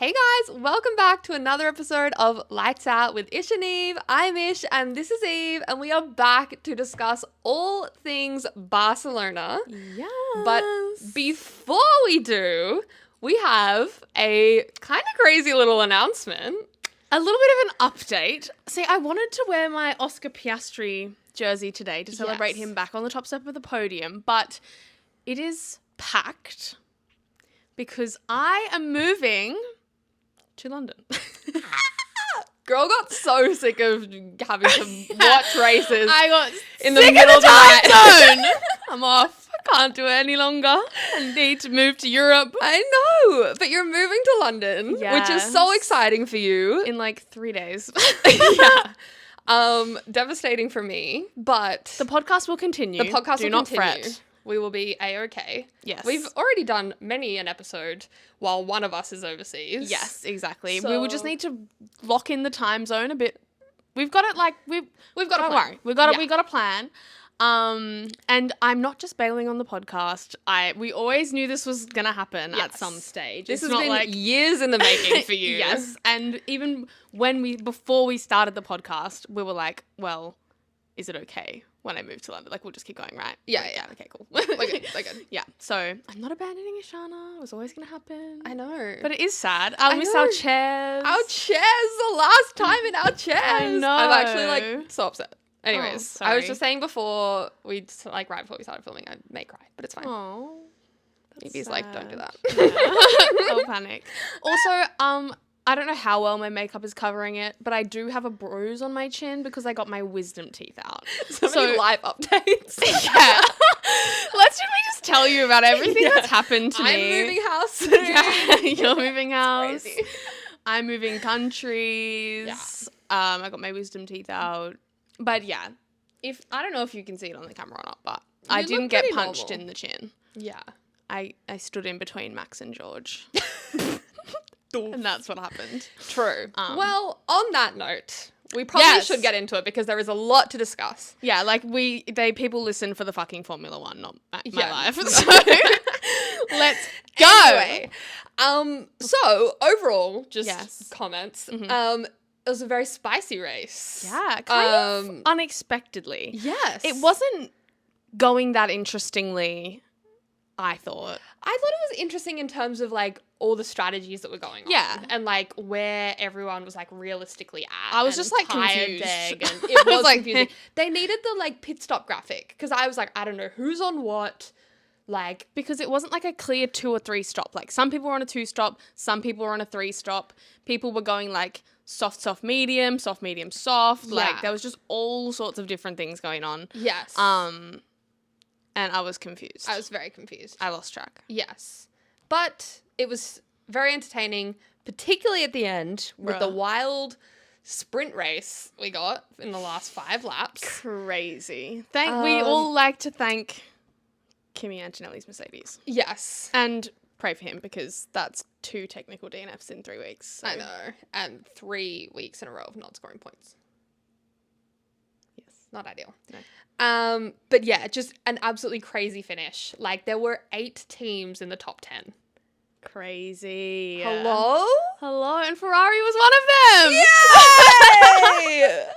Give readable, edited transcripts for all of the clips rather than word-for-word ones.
Hey guys, welcome back to another episode of Lights Out with Ish and Eve. I'm Ish and this is Eve, and we are back to discuss all things Barcelona. Yes. But before we do, we have a kind of crazy little announcement. A little bit of an update. See, I wanted to wear my Oscar Piastri jersey today to celebrate him back on the top step of the podium, but it is packed because I am moving to London. Girl got so sick of having to watch races. I got in the middle of the time zone. I'm off. I can't do it any longer. I need to move to Europe. I know, but you're moving to London, which is so exciting for you. In like 3 days. Yeah. Devastating for me, but the podcast will continue. The podcast do will not continue. Fret. We will be A-okay. Yes. We've already done many an episode while one of us is overseas. Yes, exactly. So we will just need to lock in the time zone a bit. We've got it like we've got a plan. Worry. We got a plan. And I'm not just bailing on the podcast. We always knew this was gonna happen at some stage. This has been years in the making for you. Yes. And even before we started the podcast, we were like, well, is it okay when I move to London? Like, we'll just keep going, right? Yeah. Okay, cool. We're good. Yeah. So I'm not abandoning Ishana. It was always gonna happen. I know. But it is sad. I'll miss our chairs. Our chairs, the last time in our chairs. I know. I'm actually so upset. Anyways, I was sorry. just saying before right before we started filming, I may cry, but it's fine. Oh, Evie's like, don't do that. Yeah. I'll panic. Also, I don't know how well my makeup is covering it, but I do have a bruise on my chin because I got my wisdom teeth out. So many live updates. Yeah. Should we just tell you about everything that's happened to me? I'm moving house soon. Yeah, you're moving house. Crazy. I'm moving countries. Yeah. I got my wisdom teeth out. But yeah, I don't know if you can see it on the camera or not, but I didn't get punched in the chin. Yeah. I stood in between Max and George. And that's what happened. True. Well, on that note, we probably should get into it because there is a lot to discuss. Yeah, like people listen for the fucking Formula One, not my life. So let's go. Anyway, so overall, just comments. Mm-hmm. It was a very spicy race. Yeah, kind of unexpectedly. Yes. It wasn't going that interestingly, I thought. I thought it was interesting in terms of like all the strategies that were going on. Yeah. And like where everyone was like realistically at. I was just like tire confused. Deg, and it was like, confusing. They needed the like pit stop graphic because I was like, I don't know who's on what. Like, because it wasn't like a clear 2 or 3 stop. Like some people were on a 2 stop, some people were on a 3 stop. People were going like soft, medium, soft, medium, soft. Yeah. Like there was just all sorts of different things going on. yes. And I was confused. I was very confused. I lost track. Yes. But it was very entertaining, particularly at the end with the wild sprint race we got in the last 5 laps. Crazy. We all like to thank Kimi Antonelli's Mercedes. Yes. And pray for him because that's 2 technical DNFs in 3 weeks. So. I know. And 3 weeks in a row of not scoring points. Yes. Not ideal. No. But yeah, just an absolutely crazy finish. Like there were 8 teams in the top 10. Crazy. Hello? Hello, and Ferrari was one of them. Yay!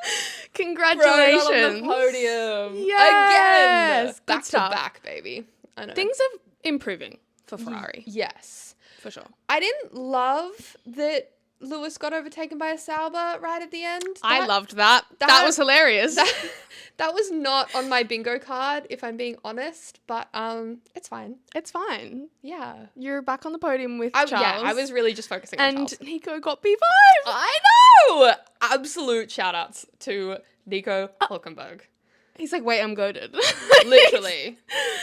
Congratulations. On the podium. Yes. Again. Back to back, baby. I know. Things are improving for Ferrari. Yes. For sure. I didn't love that Lewis got overtaken by a Sauber right at the end. I loved that. That was hilarious. That was not on my bingo card, if I'm being honest, but it's fine. It's fine. Yeah. You're back on the podium with Charles. Yeah, I was really just focusing on Charles. And Nico got P5. I know! Absolute shout-outs to Nico Hulkenburg. He's like, wait, I'm goated. Literally.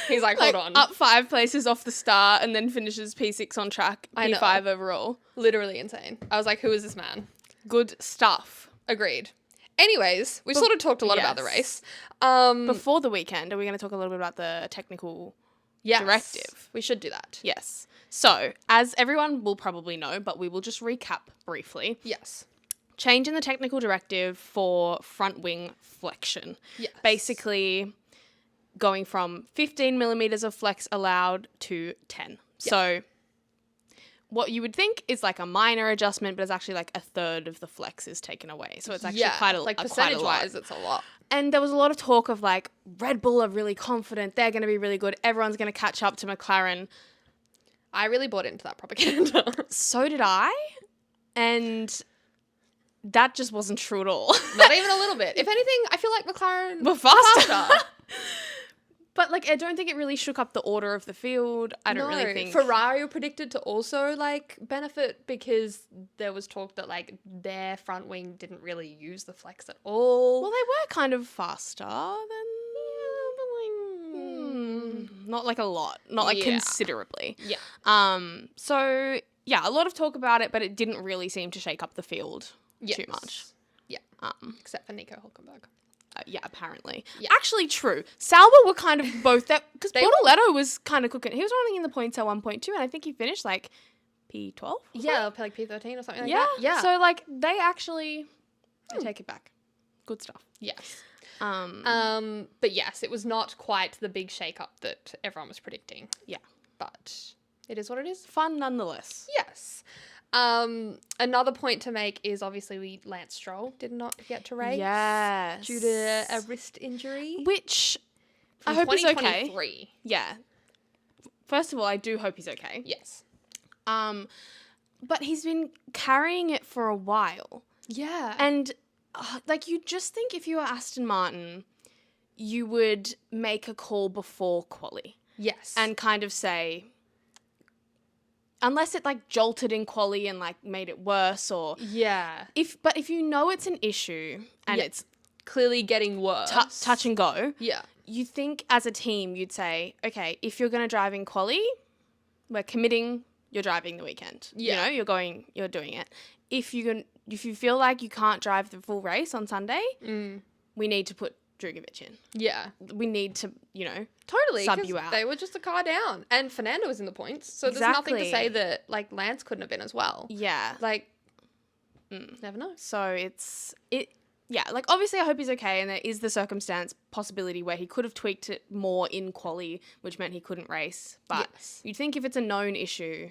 He's like, hold on. Up 5 places off the start and then finishes P6 on track, P5 overall. Literally insane. I was like, who is this man? Good stuff. Agreed. Anyways, we sort of talked a lot about the race. Before the weekend, are we going to talk a little bit about the technical directive? We should do that. Yes. So, as everyone will probably know, but we will just recap briefly. Yes. Change in the technical directive for front wing flexion. Yes. Basically going from 15 millimeters of flex allowed to 10. Yep. So what you would think is like a minor adjustment, but it's actually like a third of the flex is taken away. So it's actually quite a, like quite a percentage-wise, lot. it's a lot. And there was a lot of talk of like Red Bull are really confident. They're going to be really good. Everyone's going to catch up to McLaren. I really bought into that propaganda. So did I. And that just wasn't true at all. Not even a little bit. If anything, I feel like McLaren were faster. But, like, I don't think it really shook up the order of the field. I don't really think... Ferrari were predicted to also, like, benefit because there was talk that, like, their front wing didn't really use the flex at all. Well, they were kind of faster than... Not, like, a lot. Not, like, considerably. Yeah. So, yeah, a lot of talk about it, but it didn't really seem to shake up the field too much. Yeah. Except for Nico Hulkenburg. Yeah, apparently. Yeah. Actually, true. Sauber were kind of both that because Bortoletto was kind of cooking. He was running in the points at 1.2, and I think he finished like P12. Yeah, like P13 or something like that. Yeah. So like they actually, I take it back. Good stuff. Yes. But yes, it was not quite the big shake-up that everyone was predicting. Yeah. But it is what it is. Fun nonetheless. Yes. Another point to make is obviously Lance Stroll did not get to race. Yes. Due to a wrist injury. Which From I hope he's okay. 2023. Yeah. First of all, I do hope he's okay. Yes. But he's been carrying it for a while. Yeah. And like you just think if you were Aston Martin, you would make a call before quali. Yes. And kind of say, unless it like jolted in quali and like made it worse or if you know it's an issue and it's clearly getting worse, touch and go. Yeah. You think as a team you'd say, okay, if you're going to drive in quali, we're committing. You're driving the weekend. Yeah. You know, you're doing it. If you feel like you can't drive the full race on Sunday, we need to put Drugovich in. Yeah. We need to, you know, totally sub you out. They were just a car down. And Fernando was in the points. So there's nothing to say that like Lance couldn't have been as well. Yeah. Like, never know. So yeah, like obviously I hope he's okay, and there is the circumstance possibility where he could have tweaked it more in quali, which meant he couldn't race. But you'd think if it's a known issue,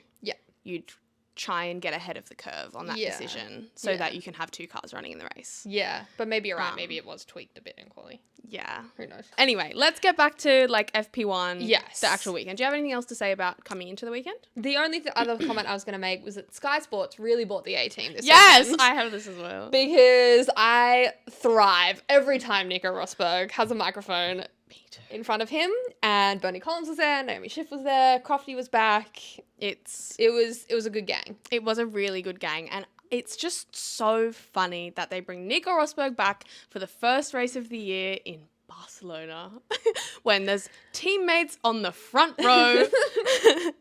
you'd try and get ahead of the curve on that decision so that you can have two cars running in the race. Yeah, but maybe you're right. Maybe it was tweaked a bit in quali. Yeah. Who knows? Anyway, let's get back to like FP1, yes, the actual weekend. Do you have anything else to say about coming into the weekend? The only other comment I was going to make was that Sky Sports really bought the A team this Yes, weekend. I have this as well. Because I thrive every time Nico Rosberg has a microphone in front of him, and Bernie Collins was there, Naomi Schiff was there, Crofty was back. It was a good gang. It was a really good gang, and it's just so funny that they bring Nico Rosberg back for the first race of the year in Barcelona when there's teammates on the front row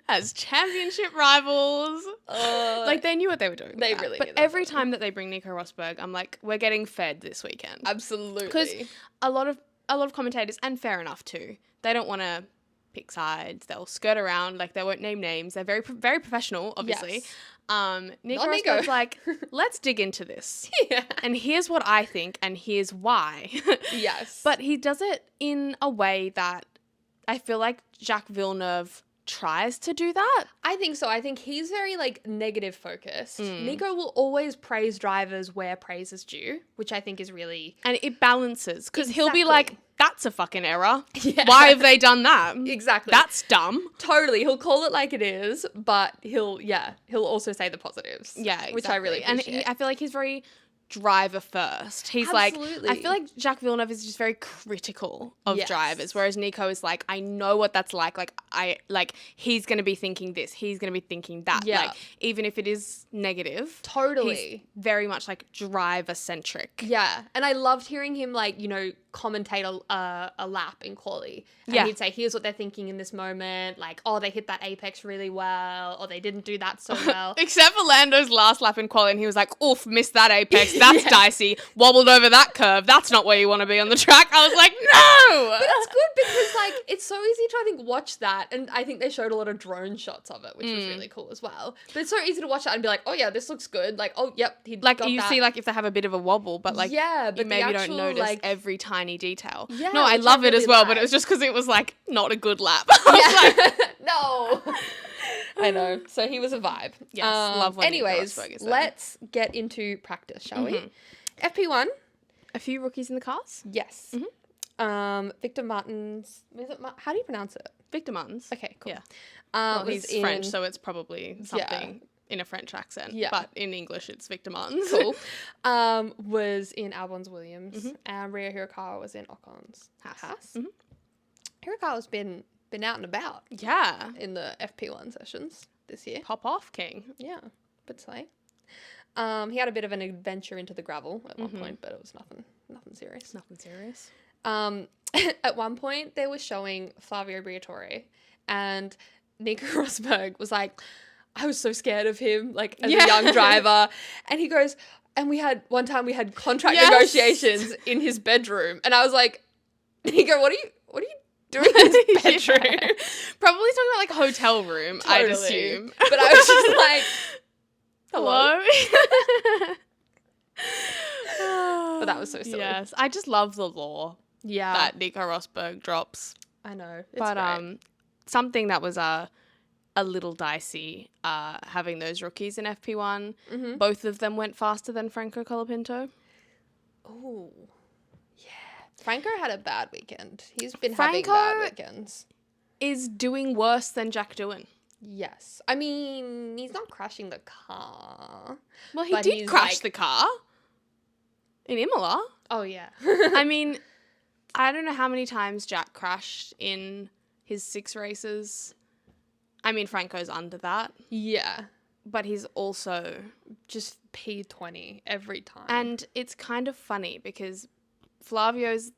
as championship rivals. Like they knew what they were doing. They really did. But every time that they bring Nico Rosberg, I'm like, we're getting fed this weekend. Absolutely. Because a lot of commentators, and fair enough too, they don't want to pick sides. They'll skirt around, like they won't name names. They're very very professional, obviously. Yes. Nico Rosberg's like, let's dig into this. Yeah. And here's what I think, and here's why. Yes. But he does it in a way that I feel like Jacques Villeneuve tries to do that. I think so. I think he's very like negative focused. Nico will always praise drivers where praise is due, which I think is really... And it balances, because he'll be like, that's a fucking error. Yeah. Why have they done that? Exactly. That's dumb. Totally. He'll call it like it is, but he'll also say the positives. Yeah, exactly. Which I really appreciate. And I feel like he's very driver first. He's Absolutely. like, I feel like Jacques Villeneuve is just very critical of drivers, whereas Nico is like, I know what that's like. Like he's going to be thinking this, he's going to be thinking that. Yeah. Like, even if it is negative. Totally. He's very much like driver centric. Yeah. And I loved hearing him like, you know, commentate a lap in quali. And he'd say, here's what they're thinking in this moment. Like, oh, they hit that apex really well, or they didn't do that so well. Except for Lando's last lap in quali, and he was like, oof, missed that apex. That's dicey. Wobbled over that curve. That's not where you want to be on the track. I was like, no! But it's good because, like, it's so easy to, I think, watch that. And I think they showed a lot of drone shots of it, which was really cool as well. But it's so easy to watch that and be like, oh, yeah, this looks good. Like, oh, yep, he like, got you that. See, like, if they have a bit of a wobble, but, like, but you maybe actual, don't notice like, every tiny detail. Yeah, no, I which love it really as well, like. but it was just because it was, like, not a good lap. I was like, no. I know. So he was a vibe. Yes, love when Nico anyways, Rosberg is there. let's get into practice, shall we? FP1. A few rookies in the cars? Yes. Victor Martins. How do you pronounce it? Victor Martins. Okay, cool. Yeah. Well, he's French, so it's probably something in a French accent. Yeah. But in English, it's Victor Martins. Cool. Was in Albon's Williams, and Rio Hirakawa was in Ocon's Haas. Hirakawa's been out and about. Yeah. In the FP1 sessions this year. Pop off, King. Yeah, but slay. He had a bit of an adventure into the gravel at one point, but it was nothing serious. Nothing serious. At one point, they were showing Flavio Briatore, and Nico Rosberg was like, I was so scared of him, like, as a young driver. And he goes, and we had contract negotiations in his bedroom. And I was like, Nico, what are you doing in his bedroom? Probably talking about, like, hotel room, Totally. I'd assume. But I was just like, hello? But that was so silly. Yes, I just love the lore that Nico Rosberg drops. I know. It's But great. something that was a little dicey, having those rookies in FP1. Both of them went faster than Franco Colapinto. Oh, yeah. Franco had a bad weekend. He's been having bad weekends. Is doing worse than Jack Doohan. Yes. I mean, he's not crashing the car. Well, he did crash the car in Imola. Oh, yeah. I mean, I don't know how many times Jack crashed in his 6 races. I mean, Franco's under that. Yeah. But he's also just P20 every time. And it's kind of funny because Flavio's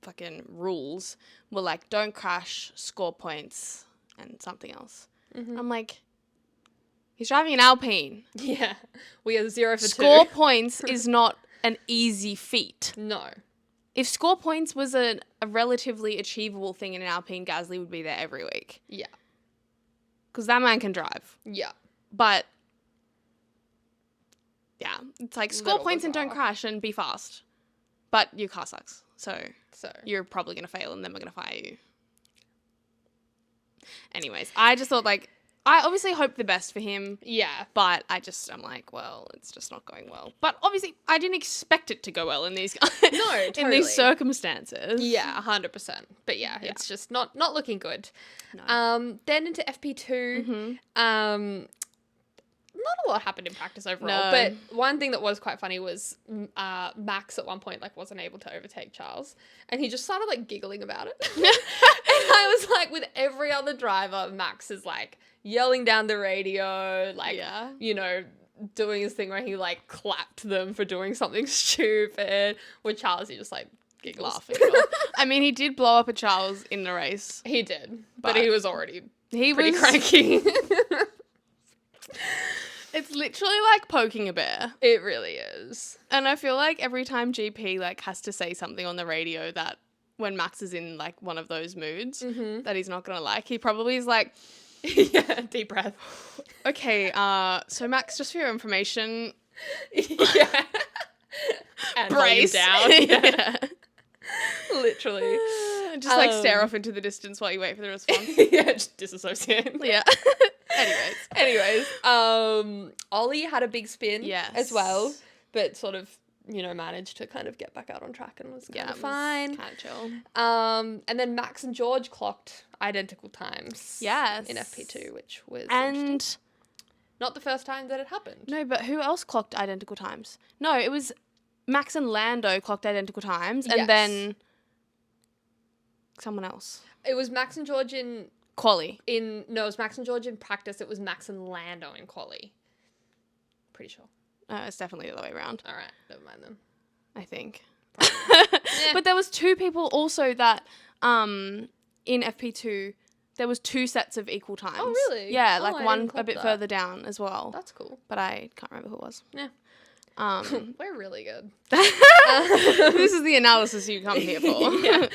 fucking rules were like, don't crash, score points, and something else. I'm like, he's driving an Alpine. Yeah. We are 0 for 2. Score points is not an easy feat. No. If score points was a relatively achievable thing in an Alpine, Gasly would be there every week. Yeah. Because that man can drive. Yeah. But, yeah, it's like score Little points and bizarre. don't crash and be fast. But your car sucks. So So you're probably going to fail and then we're going to fire you. Anyways, I just thought, like, I obviously hope the best for him. yeah. But I'm like, well, it's just not going well. But obviously, I didn't expect it to go well in these No, in totally. these circumstances. Yeah, 100%. But yeah, it's just not looking good. No. Then into FP2. Not a lot happened in practice overall, No. but one thing that was quite funny was Max at one point like wasn't able to overtake Charles, and he just started like giggling about it. And I was like, with every other driver, Max is like yelling down the radio, like you know, doing his thing where he like clapped them for doing something stupid. With Charles, he just like giggles. Laughing. I mean, he did blow up at Charles in the race. He did, but he was already He pretty was cranky. It's literally like poking a bear. It really is. And I feel like every time GP like has to say something on the radio that when Max is in like one of those moods that he's not gonna like, he probably is like, yeah, deep breath. okay, so Max, just for your information, Yeah. And brace volume down. Yeah. Literally. just like stare off into the distance while you wait for the response. Yeah, just disassociate. Yeah. Anyways, Ollie had a big spin as well, but sort of, you know, managed to kind of get back out on track and was kind of fine. Kind of chill. And then Max and George clocked identical times. Yes. In FP2, which was And interesting. Not the first time that it happened. no, but who else clocked identical times? No, it was Max and Lando clocked identical times, and then someone else. It was Max and George in Quali. it was Max and George in practice. It was Max and Lando in quali. Pretty sure. It's definitely the other way around. All right, never mind then. I think. Yeah. But there was 2 people also that in FP2 there was 2 sets of equal times. Oh, really? Yeah, Oh, like I one didn't a clock bit that. further down as well. That's cool. But I can't remember who it was. Yeah. We're really good. This is the analysis you come here for. Yeah.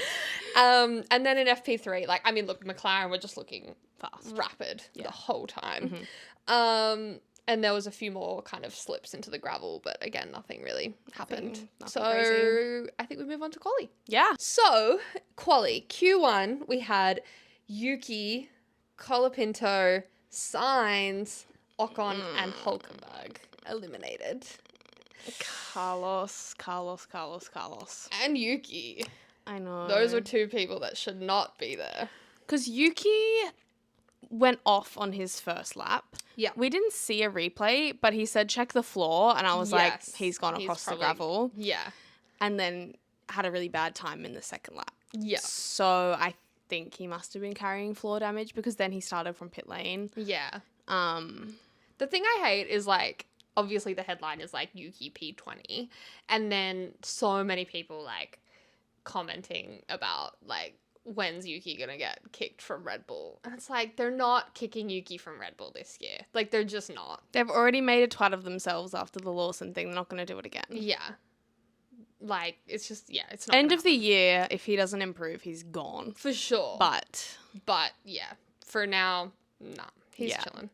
And then in FP3, like, I mean, look, McLaren were just looking Fast. rapid the whole time. Mm-hmm. And there was a few more kind of slips into the gravel, but again, nothing really happened. nothing So crazy. I think we move on to quali. Yeah. So, quali, Q1, we had Yuki, Colapinto, Sainz, Ocon, and Hulkenberg eliminated. Carlos. And Yuki. I know. Those were two people that should not be there. Because Yuki went off on his first lap. Yeah. We didn't see a replay, but he said check the floor, and I was like, he's gone across the gravel. Yeah. And then had a really bad time in the second lap. Yeah. So I think he must have been carrying floor damage because then he started from pit lane. Yeah. The thing I hate is, like, obviously the headline is, like, Yuki P20. And then so many people, like, commenting about, like, when's Yuki going to get kicked from Red Bull? And it's like, they're not kicking Yuki from Red Bull this year. Like, they're just not. They've already made a twat of themselves after the Lawson thing. They're not going to do it again. Yeah. Like, it's just, yeah, it's not. End of the year, if he doesn't improve, he's gone. For sure. But, yeah, for now, nah, he's chilling.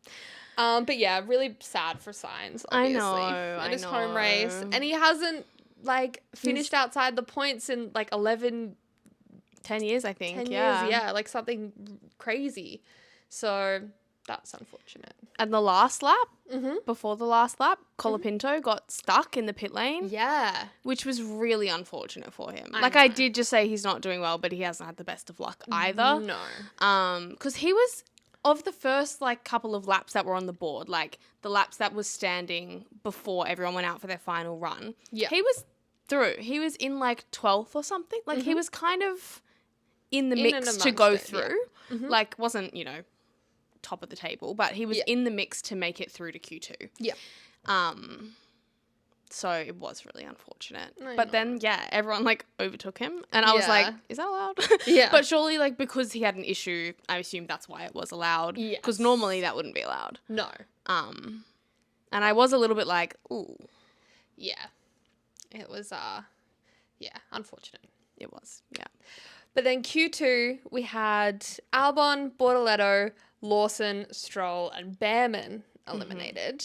But yeah, really sad for Sainz, obviously. I know. His home race. And he hasn't, like, finished outside the points in, like, 10 years, I think. 10 years, yeah, like something crazy. So that's unfortunate. And the last lap, before the last lap, Colapinto got stuck in the pit lane. Yeah. Which was really unfortunate for him. I did just say he's not doing well, but he hasn't had the best of luck either. No. Because he was, of the first, like, couple of laps that were on the board, like, the laps that was standing before everyone went out for their final run, he was through. He was in, like, 12th or something. Like, he was kind of in the mix to go through. Yeah. Like, wasn't, top of the table, but he was in the mix to make it through to Q2. Yeah. So it was really unfortunate. But then, everyone, like, overtook him. And I was like, is that allowed? Yeah. But surely, like, because he had an issue, I assume that's why it was allowed. Yes. Because normally that wouldn't be allowed. No. And I was a little bit like, ooh. Yeah. It was, unfortunate. It was, yeah. But then Q2, we had Albon, Bortoletto, Lawson, Stroll, and Behrman eliminated.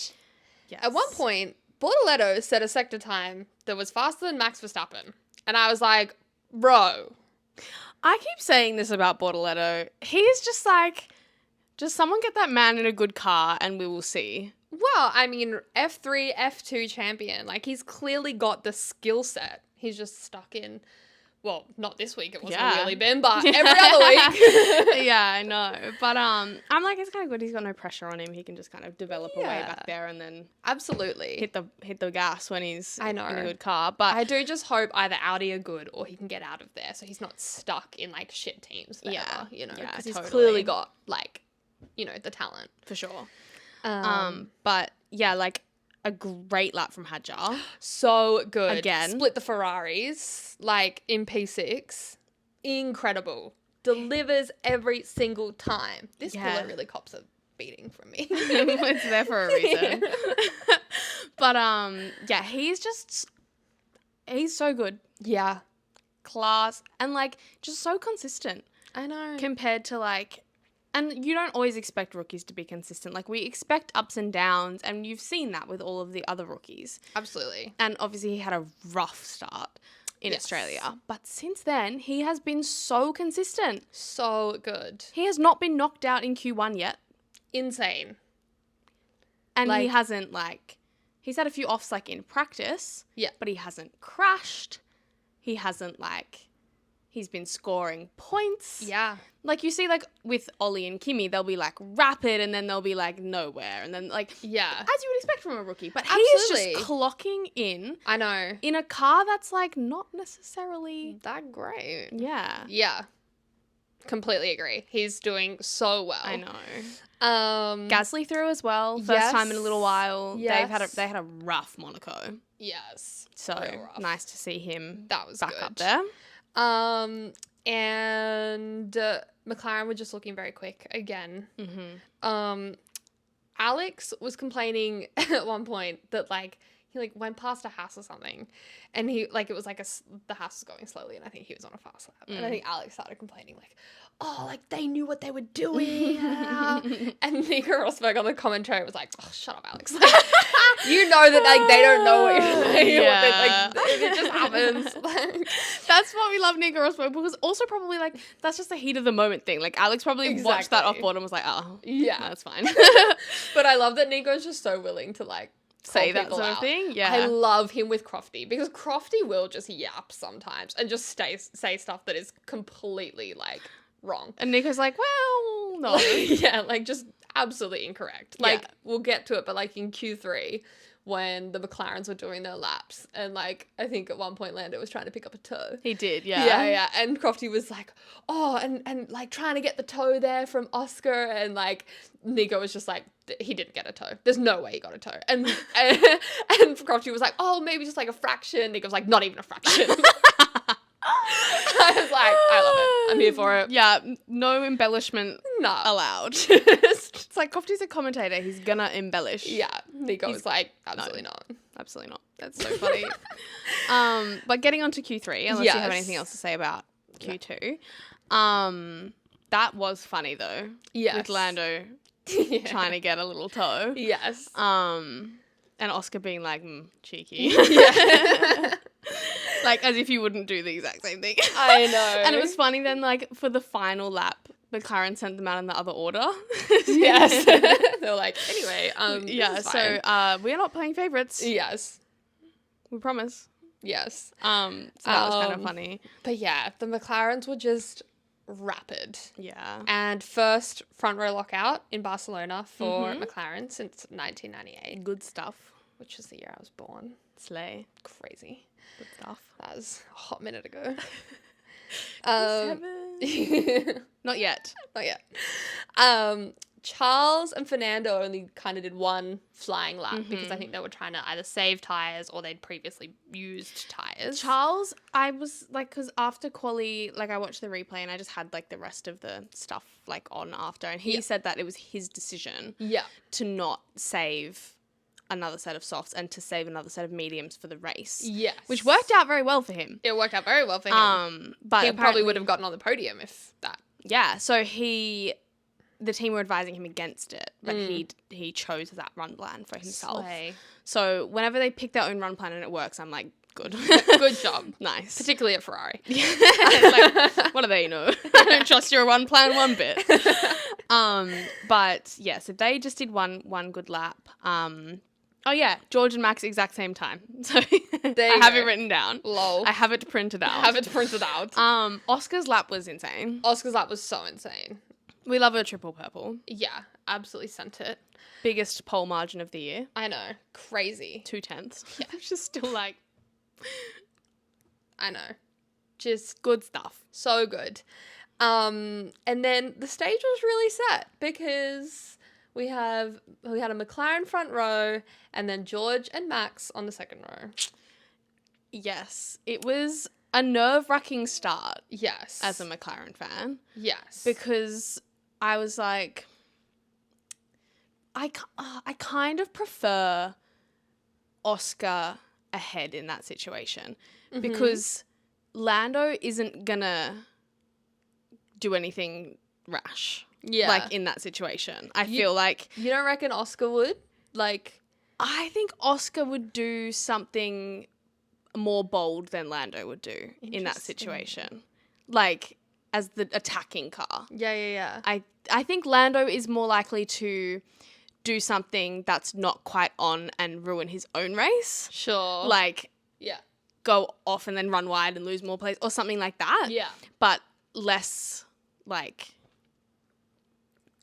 Yes. At one point, Bortoletto set a sector time that was faster than Max Verstappen. And I was like, bro. I keep saying this about Bortoletto. He's just like, just someone get that man in a good car and we will see. Well, I mean, F3, F2 champion. Like, he's clearly got the skill set. He's just stuck in... Well, not this week. It wasn't really been, but every other week. Yeah, I know. But I'm like, it's kind of good. He's got no pressure on him. He can just kind of develop a way back there and then absolutely hit the gas when he's in a good car. But I do just hope either Audi are good or he can get out of there so he's not stuck in like shit teams forever, because he's clearly got like, the talent for sure. But yeah, like. A great lap from Hadjar. So good. Again. Split the Ferraris, like, in P6. Incredible. Delivers every single time. This pillar really cops a beating from me. It's there for a reason. But, he's so good. Yeah. Class. And, like, just so consistent. I know. Compared to, like... And you don't always expect rookies to be consistent. Like, we expect ups and downs, and you've seen that with all of the other rookies. Absolutely. And obviously he had a rough start in Australia. But since then, he has been so consistent. So good. He has not been knocked out in Q1 yet. Insane. And he hasn't, like... He's had a few offs, like, in practice. Yeah. But he hasn't crashed. He hasn't, like... He's been scoring points. Yeah. Like, you see, like, with Ollie and Kimi, they'll be, like, rapid, and then they'll be, like, nowhere. And then, like... Yeah. As you would expect from a rookie. But he is just clocking in. I know. In a car that's, like, not necessarily... that great. Yeah. Yeah. Completely agree. He's doing so well. I know. Gasly through as well. First time in a little while. Yes. They had a rough Monaco. Yes. So, nice to see him that was back good. up there. And McLaren were just looking very quick again. Mm-hmm. Alex was complaining at one point that, like, he like went past a house or something, and he like it was like the house was going slowly, and I think he was on a fast lap, and I think Alex started complaining like, oh, like they knew what they were doing, and Nico Rosberg on the commentary was like, oh, shut up, Alex, like, you know that like they don't know what you're doing, like it just happens. Like, that's what we love Nico Rosberg, because also probably like that's just a heat of the moment thing. Like Alex probably watched that off board and was like, oh yeah, that's fine. But I love that Nico's just so willing to like say that sort of thing. Yeah, I love him with Crofty, because Crofty will just yap sometimes and just say stuff that is completely like wrong, and Nico's like, well, no. Yeah, like just absolutely incorrect. Like we'll get to it, but like in Q3 when the McLarens were doing their laps, and like I think at one point Lando was trying to pick up a toe. He did, yeah, and Crofty was like, oh, and like trying to get the toe there from Oscar, and like Nico was just like, he didn't get a toe. There's no way he got a toe. And Crofty was like, oh, maybe just like a fraction. Nico was like, not even a fraction. I was like, I love it. I'm here for it. Yeah, no embellishment allowed. It's like Crofty's a commentator. He's gonna embellish. Yeah, Nico was like, absolutely not. Absolutely not. That's so funny. But getting on to Q3, unless you have anything else to say about Q2. That was funny though. Yes. With Lando trying to get a little toe. Yes. And Oscar being like, cheeky. Yeah. Like, as if you wouldn't do the exact same thing. I know. And it was funny then, like, for the final lap, McLaren sent them out in the other order. Yes. They were like, anyway, yeah, so we are not playing favourites. Yes. We promise. Yes. So that was kind of funny. But yeah, the McLarens were just rapid. Yeah. And first front row lockout in Barcelona for McLaren since 1998. Good stuff. Which was the year I was born. Slay. Crazy. Good stuff. That was a hot minute ago. Not yet. Not yet. Charles and Fernando only kind of did one flying lap because I think they were trying to either save tyres or they'd previously used tyres. Charles, I was like, because after quali, like I watched the replay and I just had like the rest of the stuff like on after, and he said that it was his decision to not save another set of softs and to save another set of mediums for the race. Yes. Which worked out very well for him. It worked out very well for him. But he probably would have gotten on the podium if that. Yeah, so the team were advising him against it, but he chose that run plan for himself. Slay. So whenever they pick their own run plan and it works, I'm like, good. Good job. Nice. Particularly at Ferrari. Like, what do they know? I don't trust your run plan one bit. But yeah, so they just did one good lap. Oh yeah, George and Max exact same time. So I have it written down. Lol. I have it printed out. Oscar's lap was insane. Oscar's lap was so insane. We love a triple purple. Yeah, absolutely sent it. Biggest pole margin of the year. I know. Crazy. 0.2. Yeah. Which is still like... I know. Just good stuff. So good. And then the stage was really set because we had a McLaren front row and then George and Max on the second row. Yes. It was a nerve-wracking start. Yes. As a McLaren fan. Yes. Because I was like, I kind of prefer Oscar ahead in that situation because Lando isn't gonna do anything rash. Yeah. Like in that situation. I feel like... You don't reckon Oscar would? Like... I think Oscar would do something more bold than Lando would do in that situation. Like, as the attacking car. Yeah. I think Lando is more likely to do something that's not quite on and ruin his own race. Sure. Like, go off and then run wide and lose more place or something like that. Yeah. But less, like...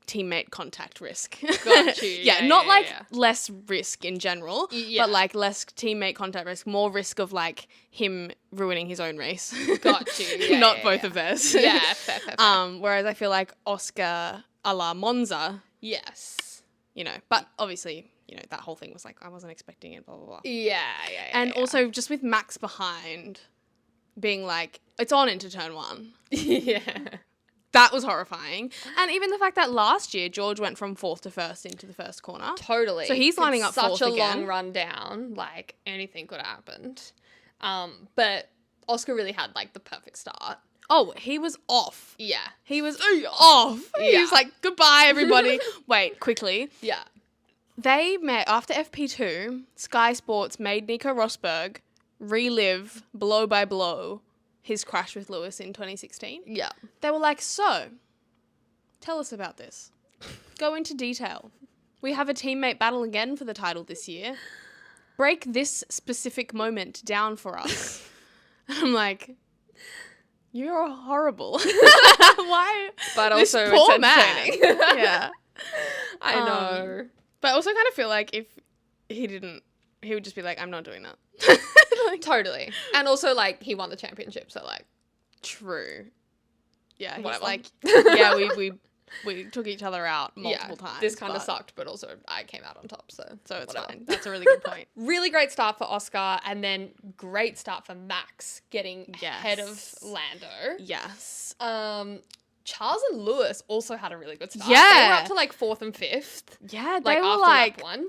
teammate contact risk. Got you. Not less risk in general, but like less teammate contact risk, more risk of like him ruining his own race. Got you. Not both of theirs. Yeah, fair. Whereas I feel like Oscar a la Monza. Yes. You know, but obviously, you know, that whole thing was like, I wasn't expecting it, blah, blah, blah. Yeah. And also just with Max behind being like, it's on into turn one. Yeah. That was horrifying. And even the fact that last year George went from 4th to 1st into the first corner. Totally. So he's lining up 4th such a again. long run down. Like, anything could have happened. But Oscar really had, like, the perfect start. Oh, he was off. Yeah. He was off. Yeah. He was like, goodbye, everybody. Wait, quickly. Yeah. They met after FP2. Sky Sports made Nico Rosberg relive blow by blow his crash with Lewis in 2016. Yeah. They were like, so, tell us about this. Go into detail. We have a teammate battle again for the title this year. Break this specific moment down for us. I'm like, you're horrible. Why? But this also poor it's entertaining. man. Yeah. I know. But I also kind of feel like if he didn't, he would just be like, I'm not doing that. Like, Totally. And also, like, he won the championship, so, like, true. Yeah, he's whatever. like, yeah, we took each other out multiple times. This kind but- of sucked, but also I came out on top, so So it's whatever. fine. That's a really good point. Really great start for Oscar, and then great start for Max getting Yes. ahead of Lando. Yes. Charles and Lewis also had a really good start. Yeah. They were up to like 4th and 5th. Yeah, Like they were after like, lap 1.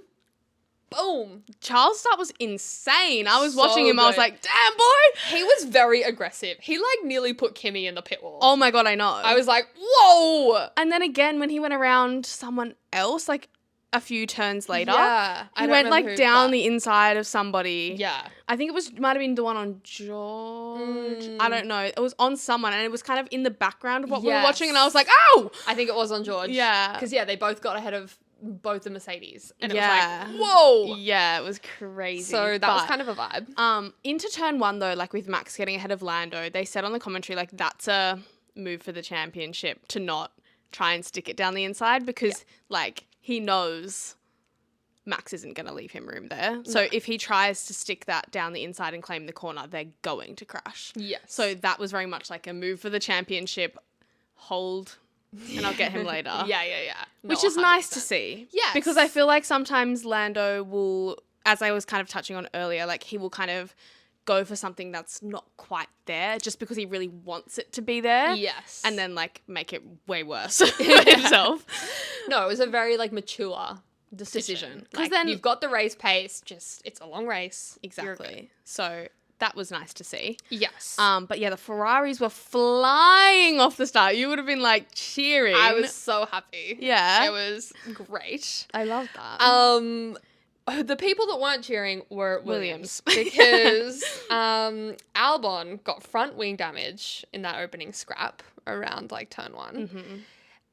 Boom. Charles' start was insane. I was So watching him, I was good. like, damn, boy. He was very aggressive. He like nearly put Kimmy in the pit wall. Oh my God, I know. I was like, whoa. And then again, when he went around someone else, like a few turns later, Yeah. I he don't went remember like who, down but- the inside of somebody. Yeah. I think might have been the one on George. I don't know. It was on someone and it was kind of in the background of what we were watching and I was like, oh! I think it was on George. Yeah. Because, yeah, they both got ahead of both the Mercedes. And it Yeah. was like, whoa. Yeah, it was crazy. So that was kind of a vibe. Into turn 1 though, like with Max getting ahead of Lando, they said on the commentary like that's a move for the championship to not try and stick it down the inside because like he knows Max isn't going to leave him room there. So if he tries to stick that down the inside and claim the corner, they're going to crash. Yes. So that was very much like a move for the championship. Hold, and I'll get him later. Yeah. No, Which is nice to 100%. see. Yes. Because I feel like sometimes Lando will, as I was kind of touching on earlier, like he will kind of go for something that's not quite there just because he really wants it to be there. Yes. And then like make it way worse for himself. No, it was a very like mature decision. 'Cause Like, then- you've got the race pace, just it's a long race. You're good. Exactly. So that was nice to see. Yes. But yeah, the Ferraris were flying off the start. You would have been like cheering. I was so happy. Yeah. It was great. I love that. The people that weren't cheering were Williams Williams. because Albon got front wing damage in that opening scrap around like turn 1.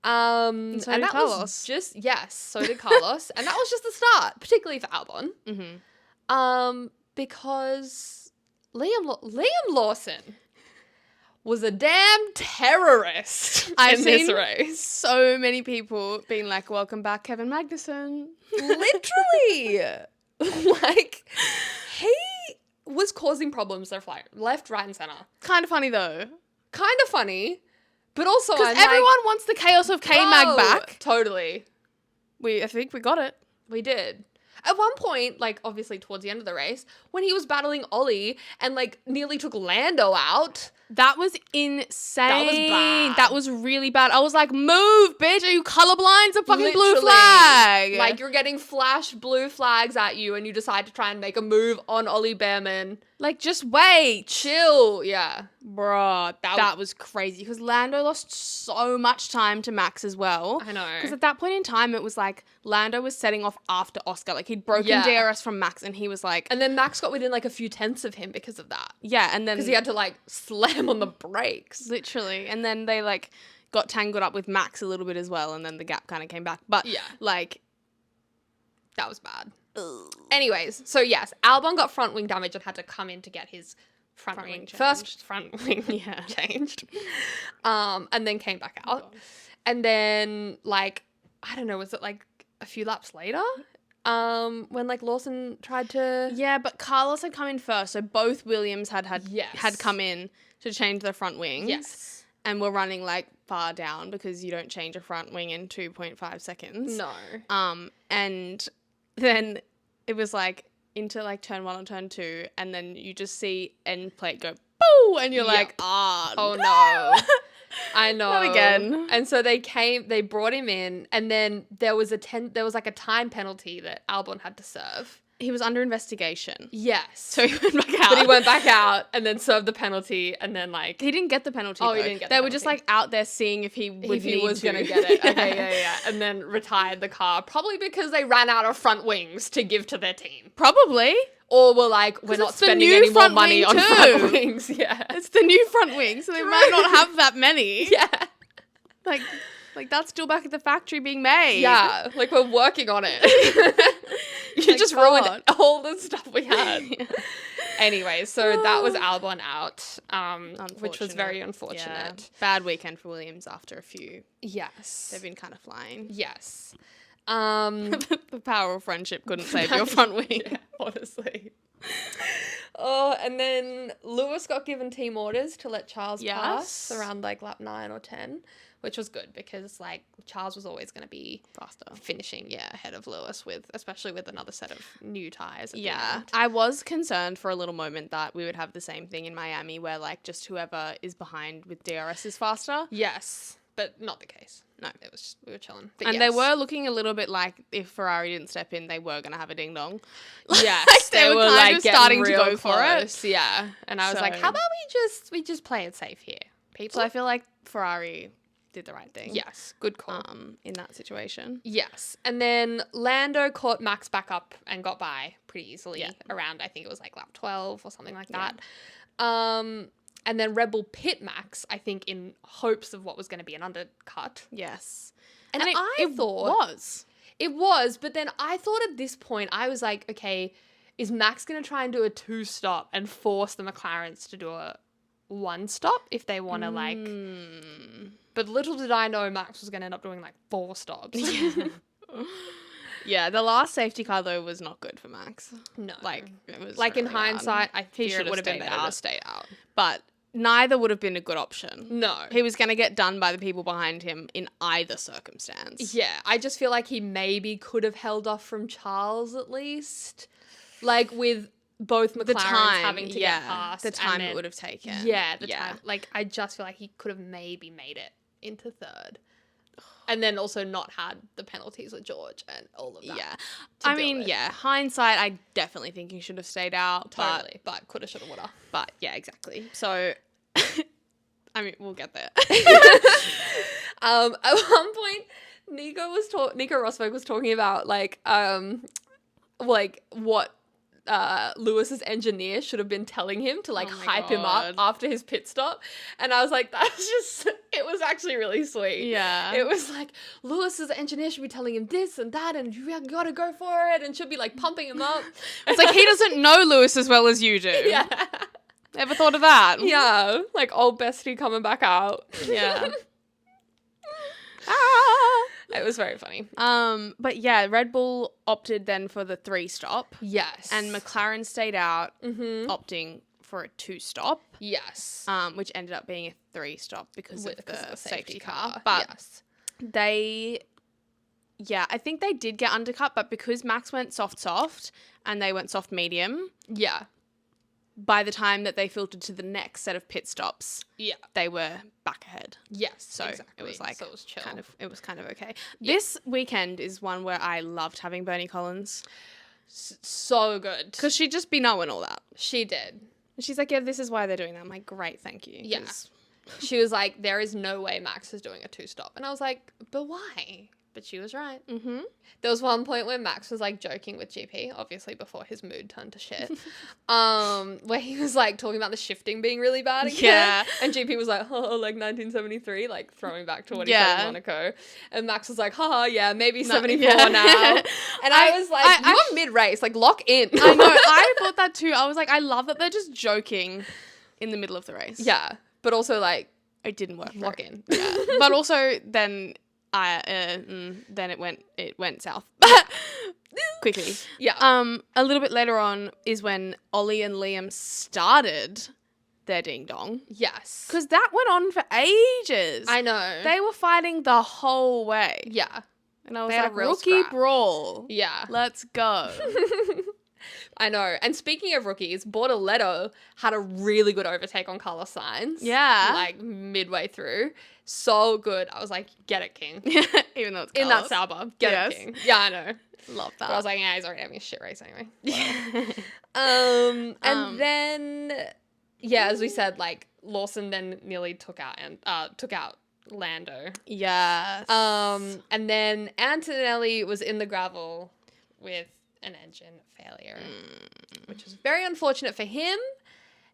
And so did that Carlos. was just so did Carlos, and that was just the start, particularly for Albon. Because Liam Lawson was a damn terrorist I've in this seen race. so many people being like, welcome back, Kevin Magnussen. Literally. Like, he was causing problems left, right, and center. Kind of funny though. Kind of funny, but also Because everyone wants the chaos of K-Mag back. Totally. I think we got it. We did. At one point, like, obviously towards the end of the race, when he was battling Ollie and, like, nearly took Lando out. That was insane. That was bad. That was really bad. I was like, move, bitch. Are you colorblind? It's a fucking blue Literally. flag. Like, you're getting flash blue flags at you and you decide to try and make a move on Ollie Behrman. Like, just wait. Chill. Yeah. Bruh, that was crazy. Because Lando lost so much time to Max as well. I know. Because at that point in time, it was like Lando was setting off after Oscar. Like, he'd broken Yeah. DRS from Max and he was like... And then Max got within, like, a few tenths of him because of that. Yeah, and then... Because he had to, like, slam on the brakes. Literally. And then they, like, got tangled up with Max a little bit as well. And then the gap kind of came back. But, Yeah. like... That was bad. Anyways, so yes, Albon got front wing damage and had to come in to get his front wing wing first front wing Yeah. changed. And then came back out. And then, like, I don't know, was it like a few laps later? When like Lawson tried to Yeah, but Carlos had come in first. So both Williams had Yes. come in to change their front wings. Yes. And were running, like, far down because you don't change a front wing in 2.5 seconds. No. And then it was like into like turn 1 or turn 2, and then you just see end plate go boo, and you're Yeah. like, Oh no. no. I know. Not again. And so they brought him in, and then there was like a time penalty that Albon had to serve. He was under investigation. Yes. So he went back out. But he went back out and then served the penalty, and then like he didn't get the penalty. Oh, though. he didn't get the They penalty. were just like out there seeing if he would if he need was to. going to get it. Okay, yeah. And then retired the car, probably because they ran out of front wings to give to their team. Probably. Or were like, we're not it's the spending new any more front money wing on too. front wings. Yeah. It's the new front wing, so they might not have that many. Yeah. Like that's still back at the factory being made. Yeah. Like we're working on it. You Like, just God. ruined all the stuff we had. Anyway, so that was Albon out, which was very unfortunate. Yeah. Bad weekend for Williams after a few. Yes. They've been kind of flying. Yes. The power of friendship couldn't save your front wing. Yeah, honestly. Oh, and then Lewis got given team orders to let Charles pass around like lap 9 or 10, which was good because like Charles was always going to be Faster. finishing ahead of Lewis, especially with another set of new tires at the Yeah. end. I was concerned for a little moment that we would have the same thing in Miami where like just whoever is behind with DRS is faster. Yes, but not the case. No. It was just, we were chilling. But And they were looking a little bit like if Ferrari didn't step in, they were going to have a ding dong. Yes, Like, they were kind of getting starting to real go for it. close. Yeah, and I was like, So- how about we just play it safe here, people? So I feel like Ferrari did the right thing. Yes, good call. In that situation. Yes, and then Lando caught Max back up and got by pretty easily around, I think it was like lap 12 or something like that. And then Red Bull pit Max, I think, in hopes of what was going to be an undercut. Yes. And it thought was. It was, but then I thought at this point, I was like, okay, is Max going to try and do a 2-stop and force the McLarens to do a 1-stop if they want to like... But little did I know Max was going to end up doing like 4 stops. Yeah, the last safety car though was not good for Max. No. Like it was Like in really bad. hindsight, I He fear should it would have been stayed better to out. stay out. But neither would have been a good option. No. He was going to get done by the people behind him in either circumstance. Yeah, I just feel like he maybe could have held off from Charles at least. Like with both McLarens having to get past. the time and then, it would have taken. Yeah, the time. Like I just feel like he could have maybe made it into third. And then also not had the penalties with George and all of that. Yeah. to I deal mean, with. yeah, hindsight, I deatly think he should have stayed out. Totally. But coulda, shoulda, woulda. But yeah, exactly. So, I mean, we'll get there. At one point, Nico Rosberg was talking about like what Lewis's engineer should have been telling him to like Oh my hype him up God. after his pit stop, and I was like, that's just it was actually really sweet. Yeah. It was like Lewis's engineer should be telling him this and that, and you gotta go for it, and should be like pumping him up. It's like he doesn't know Lewis as well as you do. Yeah. Ever thought of that? Yeah, like old bestie coming back out. Yeah. It was very funny. But yeah, Red Bull opted then for the 3-stop. Yes. And McLaren stayed out, Mm-hmm. opting for a 2-stop, Yes. which ended up being a 3-stop because of the safety car. car. But yes. I think they did get undercut, but because Max went soft and they went soft medium, Yeah. by the time that they filtered to the next set of pit stops, Yeah. they were back ahead. Yes. So exactly. it was like so it was chill. it was kind of okay. This weekend is one where I loved having Bernie Collins So good. because she'd just be knowing all that. She did. And she's like, yeah, this is why they're doing that. I'm like, great, thank you. Yeah. 'Cause- She was like, there is no way Max is doing a 2-stop. And I was like, but why? But she was right. Mhm. There was one point where Max was like joking with GP, obviously before his mood turned to shit. Where he was like talking about the shifting being really bad again. Yeah. And GP was like, oh, like 1973, like throwing back to what he said in Monaco. And Max was like, haha, yeah, maybe 74 now. And I was like, you're mid-race, like lock in. I know. I thought that too. I was like, I love that they're just joking in the middle of the race. Yeah. But also like, It didn't work. lock in. Yeah. But also then it went south quickly. Yeah. A little bit later on is when Ollie and Liam started their ding dong, Yes. because that went on for ages. I know. They were fighting the whole way, Yeah. and I was They had a like, real rookie scrap. brawl. Yeah. Let's go. I know. And speaking of rookies, Bortoletto had a really good overtake on Carlos Sainz. Yeah. Like midway through. So good. I was like, get it, King. Even though it's In that Sauber. Get it, King. Yeah, I know. Love that. But I was like, yeah, he's already having a shit race anyway. And then, yeah, as we said, like, Lawson then nearly took out Lando. Yes. And then Antonelli was in the gravel with an engine failure, which was very unfortunate for him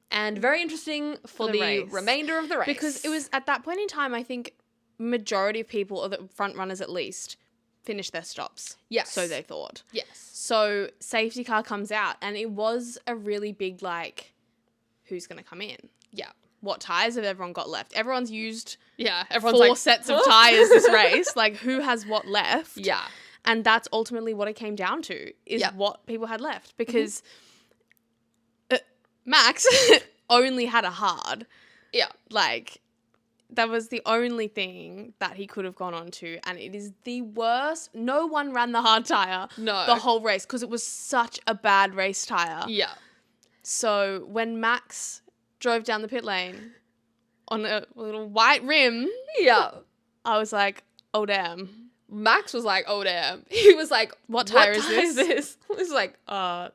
and very interesting for the remainder of the race. Because it was at that point in time, I think majority of people, or the front runners at least, finished their stops. Yes. So they thought. Yes. So safety car comes out and it was a really big, like, who's going to come in? Yeah. What tyres have everyone got left? Everyone's used everyone's 4 like, sets of tyres this race. Like, who has what left? Yeah. And that's ultimately what it came down to, is what people had left. Because Max only had a hard. Yeah. Like, that was the only thing that he could have gone on to. And it is the worst. No one ran the hard tyre the whole race because it was such a bad race tyre. Yeah. So when Max drove down the pit lane on a little white rim, I was like, oh, damn. Max was like, oh, damn. He was like, what tire is this? He was like,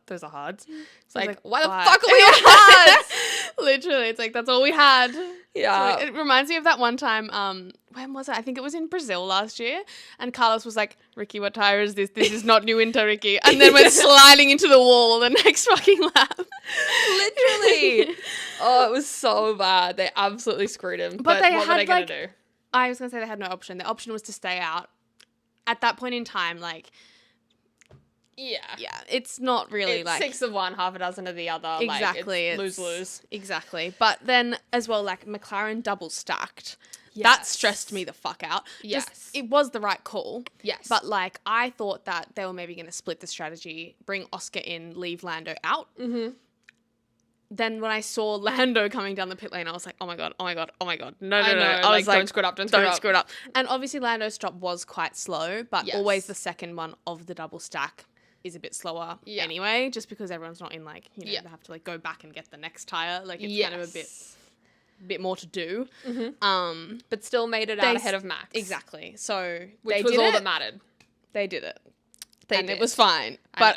those are hards. It's like, why the what? fuck are we on hards? Literally, it's like, that's all we had. Yeah. So it reminds me of that one time, when was it? I think it was in Brazil last year. And Carlos was like, Ricky, what tire is this? This is not new Inter, Ricky. And then went sliding into the wall the next fucking lap. Literally. Oh, it was so bad. They absolutely screwed him. But they what had, were they going to do? I was going to say they had no option. The option was to stay out. At that point in time, like... Yeah, it's not really it's like... 6 of one, half a dozen of the other. Exactly. Like, it's lose-lose. Exactly. But then, as well, like, McLaren double stacked. Yes. That stressed me the fuck out. Yes. Just, it was the right call. Yes. But, like, I thought that they were maybe going to split the strategy, bring Oscar in, leave Lando out. Mm-hmm. Then when I saw Lando coming down the pit lane, I was like, oh my God. No. I was like, don't screw it up. And obviously Lando's stop was quite slow, but always the second one of the double stack is a bit slower anyway, just because everyone's not in, like, you know, they have to, like, go back and get the next tire. Like, it's kind of a bit more to do. Mm-hmm. But still made it out ahead of Max. Exactly. So which was all that mattered. They did it. And it was fine. But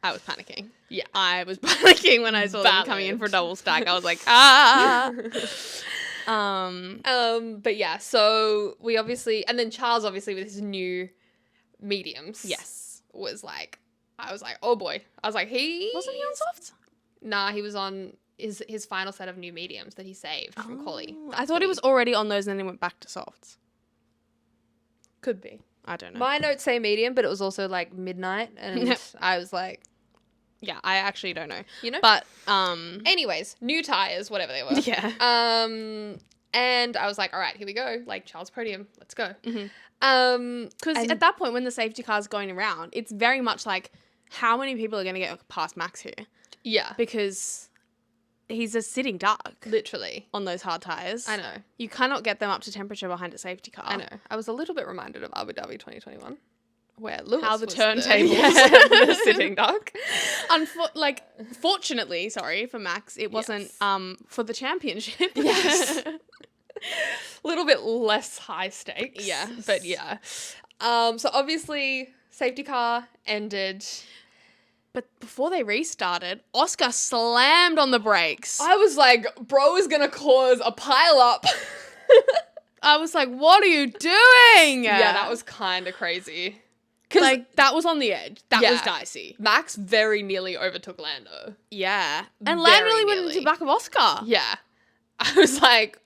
I was panicking. Yeah. I was panicking when I saw them coming in for a double stack. I was like, ah. But yeah, so we obviously, and then Charles obviously with his new mediums. Yes. Was like, I was like, oh boy. I was like, Wasn't he on softs? Nah, he was on his final set of new mediums that he saved from quali. I thought he was already on those and then he went back to softs. Could be. I don't know. My notes say medium, but it was also like midnight and I was like, yeah, I actually don't know. You know? But anyways, new tires, whatever they were. Yeah. And I was like, all right, here we go. Like, Charles podium, let's go. Because at that point when the safety car's going around, it's very much like, how many people are going to get past Max here? Yeah. Because he's a sitting duck. Literally. On those hard tires. I know. You cannot get them up to temperature behind a safety car. I know. I was a little bit reminded of Abu Dhabi 2021. Where Lewis how the was turntables the sitting duck. Fortunately, for Max, it wasn't for the championship. Yes. A little bit less high stakes. Yeah. But yeah. So obviously safety car ended. But before they restarted, Oscar slammed on the brakes. I was like, bro is gonna cause a pile up. I was like, what are you doing? Yeah, that was kind of crazy. Like, that was on the edge. That was dicey. Max very nearly overtook Lando. Yeah. And Lando really went into the back of Oscar. Yeah. I was like,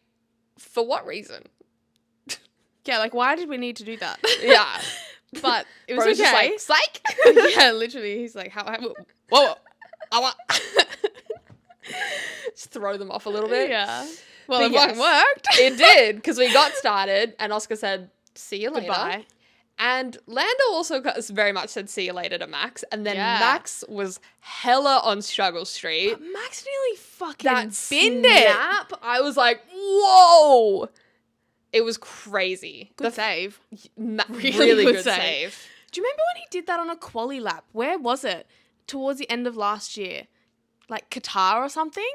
for what reason? Yeah, like, why did we need to do that? Yeah. But it was Bro's okay. just like, psych! Yeah, literally. He's like, whoa. Just throw them off a little bit. Yeah. Well, it fucking worked. It did, because we got started, and Oscar said, see you later. Goodbye. And Lando also very much said, see you later to Max. And then Max was hella on Struggle Street. But Max nearly fucking binned it. I was like, whoa. It was crazy. Good save. Really good save. Do you remember when he did that on a quali lap? Where was it? towards the end of last year, like Qatar or something.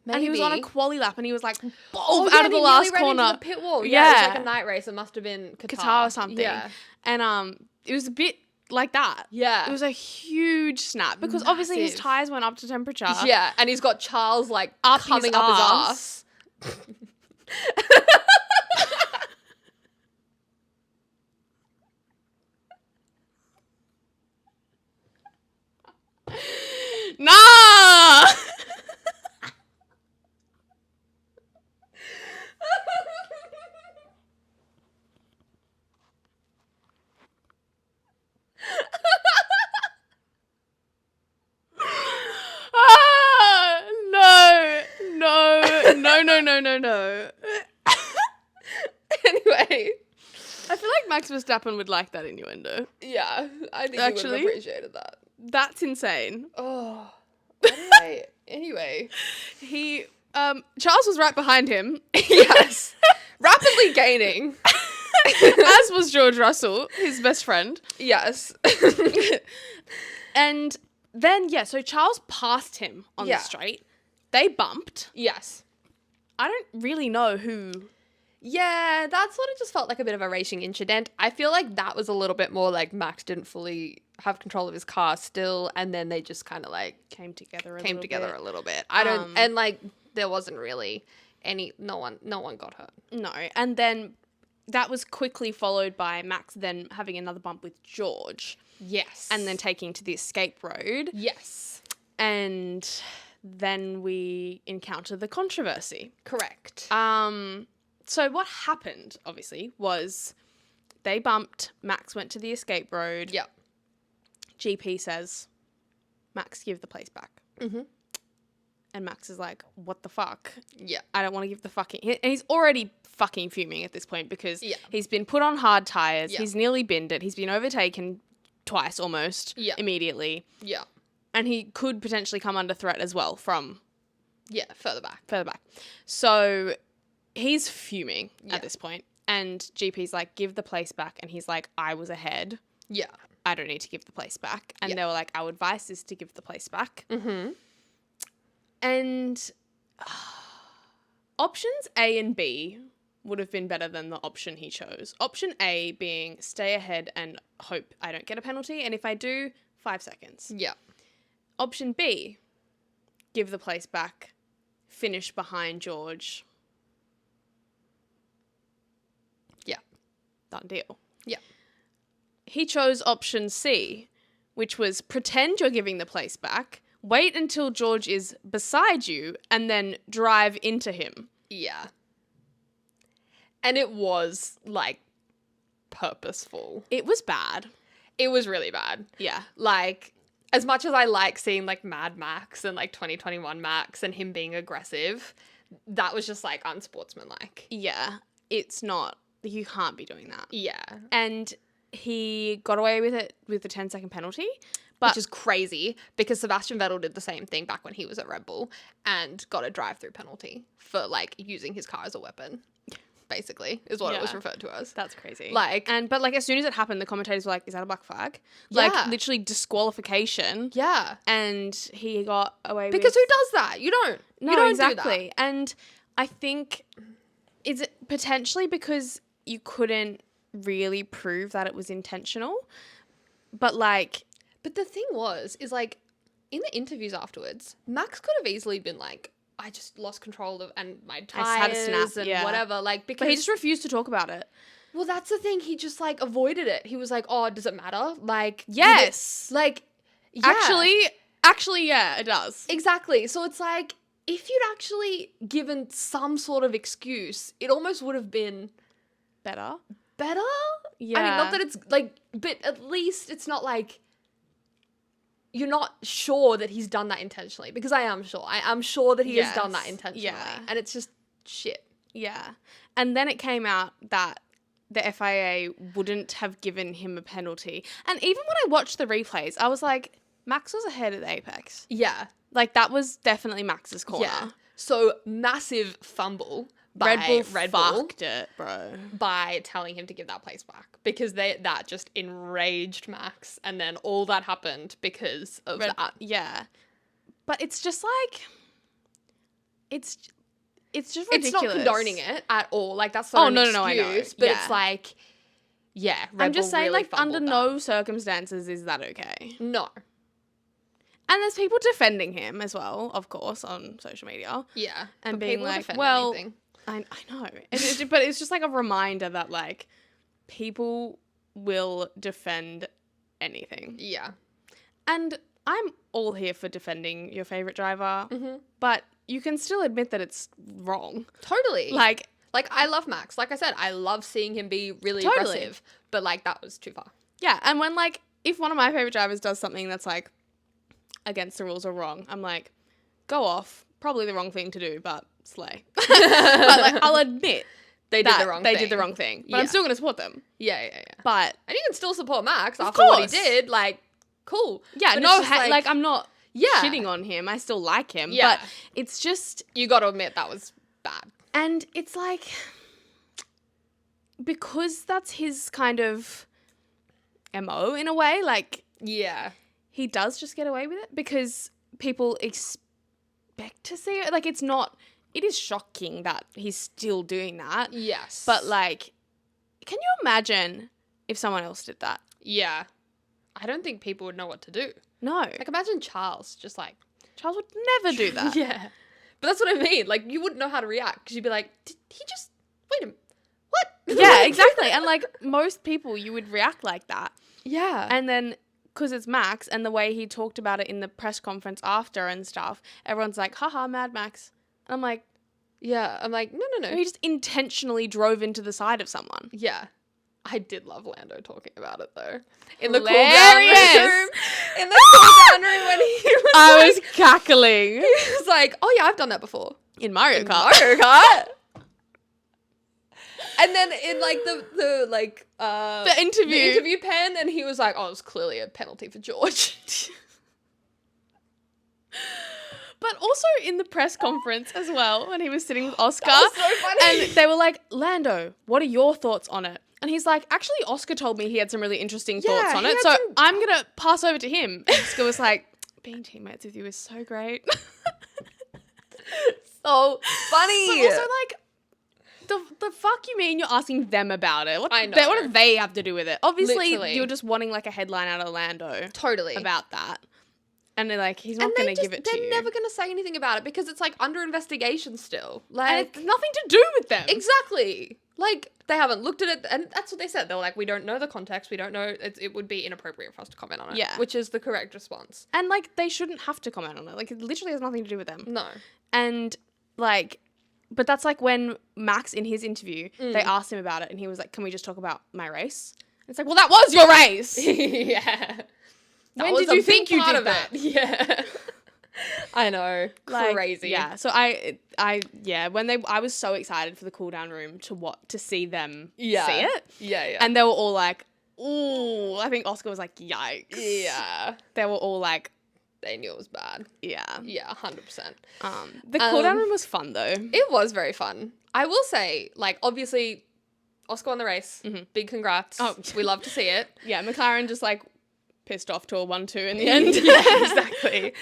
Maybe. And he was on a quali lap and he was like, out of the last corner. Into the pit wall. Yeah, it was like a night race. It must have been Qatar or something. Yeah. And it was a bit like that. Yeah. It was a huge snap because obviously his tyres went up to temperature. Yeah, and he's got Charles like coming up his ass. Nah! No. Anyway. I feel like Max Verstappen would like that innuendo. Yeah, I think he would have appreciated that. That's insane. Oh. Anyway. Charles was right behind him. Yes. Rapidly gaining. As was George Russell, his best friend. Yes. And then, so Charles passed him on the straight. They bumped. Yes. I don't really know who. Yeah, that sort of just felt like a bit of a racing incident. I feel like that was a little bit more like Max didn't fully have control of his car still, and then they just kind of like came together a little bit. I don't, and like there wasn't really no one got hurt. No, and then that was quickly followed by Max then having another bump with George. Yes. And then taking to the escape road. Yes. And then we encounter the controversy. Correct. So what happened, obviously, was they bumped. Max went to the escape road. Yep. GP says, Max, give the place back. Mm-hmm. And Max is like, what the fuck? Yeah. I don't want to give the fucking... And he's already fucking fuming at this point because he's been put on hard tyres. Yeah. He's nearly binned it. He's been overtaken twice almost immediately. Yeah. And he could potentially come under threat as well from... Yeah, further back. So he's fuming at this point. And GP's like, give the place back. And he's like, I was ahead. Yeah. I don't need to give the place back. And they were like, our advice is to give the place back. Mm-hmm. And options A and B would have been better than the option he chose. Option A being stay ahead and hope I don't get a penalty. And if I do, 5 seconds. Yeah. Option B, give the place back, finish behind George. Yeah. Done deal. Yeah. He chose option C, which was pretend you're giving the place back, wait until George is beside you, and then drive into him. Yeah. And it was, like, purposeful. It was bad. It was really bad. Yeah. Like, as much as I like seeing, like, Mad Max and, like, 2021 Max and him being aggressive, that was just, like, unsportsmanlike. Yeah. It's not. You can't be doing that. Yeah. And he got away with it with the 10-second penalty. Which is crazy because Sebastian Vettel did the same thing back when he was at Red Bull and got a drive-through penalty for, like, using his car as a weapon. Basically, is what it was referred to as. That's crazy. But as soon as it happened, the commentators were like, is that a black flag? Like, literally disqualification. Yeah. And he got away with... Because who does that? You don't. No, you don't exactly. do that. And I think, is it potentially because you couldn't really prove that it was intentional? But, like... But the thing is like, in the interviews afterwards, Max could have easily been like, I just lost control of and my tires and whatever. Like, because but he just refused to talk about it. Well, that's the thing. He just like avoided it. He was like, "Oh, does it matter?" Like, yes, like, yeah. Actually, yeah, it does. Exactly. So it's like, if you'd actually given some sort of excuse, it almost would have been better. Yeah. I mean, not that it's like, but at least it's not like. You're not sure that he's done that intentionally, because I am sure. I'm sure that he has done that intentionally. Yeah. And it's just shit. Yeah. And then it came out that the FIA wouldn't have given him a penalty. And even when I watched the replays, I was like, Max was ahead at the apex. Yeah. Like, that was definitely Max's corner. Yeah. So, massive fumble by Red Bull fucked it, bro. By telling him to give that place back, because that just enraged Max, and then all that happened because of that. Yeah. But it's just like, it's just ridiculous. It's not condoning it at all. Like, that's not an excuse. I know. But it's like, yeah, I'm just saying, really like, under no circumstances is that okay. No. And there's people defending him as well, of course, on social media. Yeah. And being like, well, anything. I know. But it's just like a reminder that, like, people will defend anything. Yeah. And I'm all here for defending your favorite driver, but you can still admit that it's wrong. Totally. Like, I love Max. Like I said, I love seeing him be really aggressive, but, like, that was too far. Yeah, and when, like, if one of my favorite drivers does something that's, like, against the rules or wrong, I'm like, go off. Probably the wrong thing to do, but slay. But, like, I'll admit they did the wrong thing. But I'm still going to support them. Yeah. But and you can still support Max after course. what he did. Like, cool. Yeah, but no, like, I'm not Yeah. shitting on him. I still like him. Yeah. But it's just... You got to admit that was bad. And it's like... Because that's his kind of MO in a way, like... Yeah. He does just get away with it because people expect to see it. Like, it's not... It is shocking that he's still doing that. Yes. But, like, can you imagine if someone else did that? Yeah. I don't think people would know what to do. No. Like, imagine Charles just like... Charles would never do that. Yeah. But that's what I mean. Like, you wouldn't know how to react because you'd be like, did he just... Wait a minute. What? Yeah, exactly. And, like, most people, you would react like that. Yeah. And then... Because it's Max, and the way he talked about it in the press conference after and stuff, everyone's like, haha, Mad Max. And I'm like... Yeah, I'm like, no. He just intentionally drove into the side of someone. Yeah. I did love Lando talking about it, though. In the cool Hilarious. down room. In the cool down room when he was I was cackling. He was like, oh yeah, I've done that before. In Mario Kart. Mario Kart. And then in, like, the interview pen, and he was like, oh, it was clearly a penalty for George. But also in the press conference as well, when he was sitting with Oscar. That was so funny. And they were like, Lando, what are your thoughts on it? And he's like, actually, Oscar told me he had some really interesting thoughts on it, so I'm going to pass over to him. And Oscar was like, being teammates with you is so great. So funny. But also, like, the fuck you mean you're asking them about it? I know. What do they have to do with it? Obviously, Literally. you're just wanting, like, a headline out of Lando. Totally. About that. And they're like, he's not going to give it to you. They're never going to say anything about it because it's, like, under investigation still. Like, and it's nothing to do with them. Exactly. Like, they haven't looked at it, and that's what they said. They were like, we don't know the context. We don't know. It would be inappropriate for us to comment on it. Yeah. Which is the correct response. And, like, they shouldn't have to comment on it. Like, it literally has nothing to do with them. No. And, like, but that's like when Max, in his interview, they asked him about it, and he was like, can we just talk about my race? It's like, well, that was your race. Yeah. When did you think you did that? Yeah. I know. Like, crazy. Yeah. So I was so excited for the cool down room to see them see it. Yeah. And they were all like, ooh, I think Oscar was like, yikes. Yeah. They were all like, they knew it was bad. Yeah. Yeah, 100%. The cool down room was fun though. It was very fun. I will say, like, obviously, Oscar won the race. Mm-hmm. Big congrats. Oh. We love to see it. Yeah, McLaren just, like, pissed off to a 1-2 in the end. Yeah, exactly.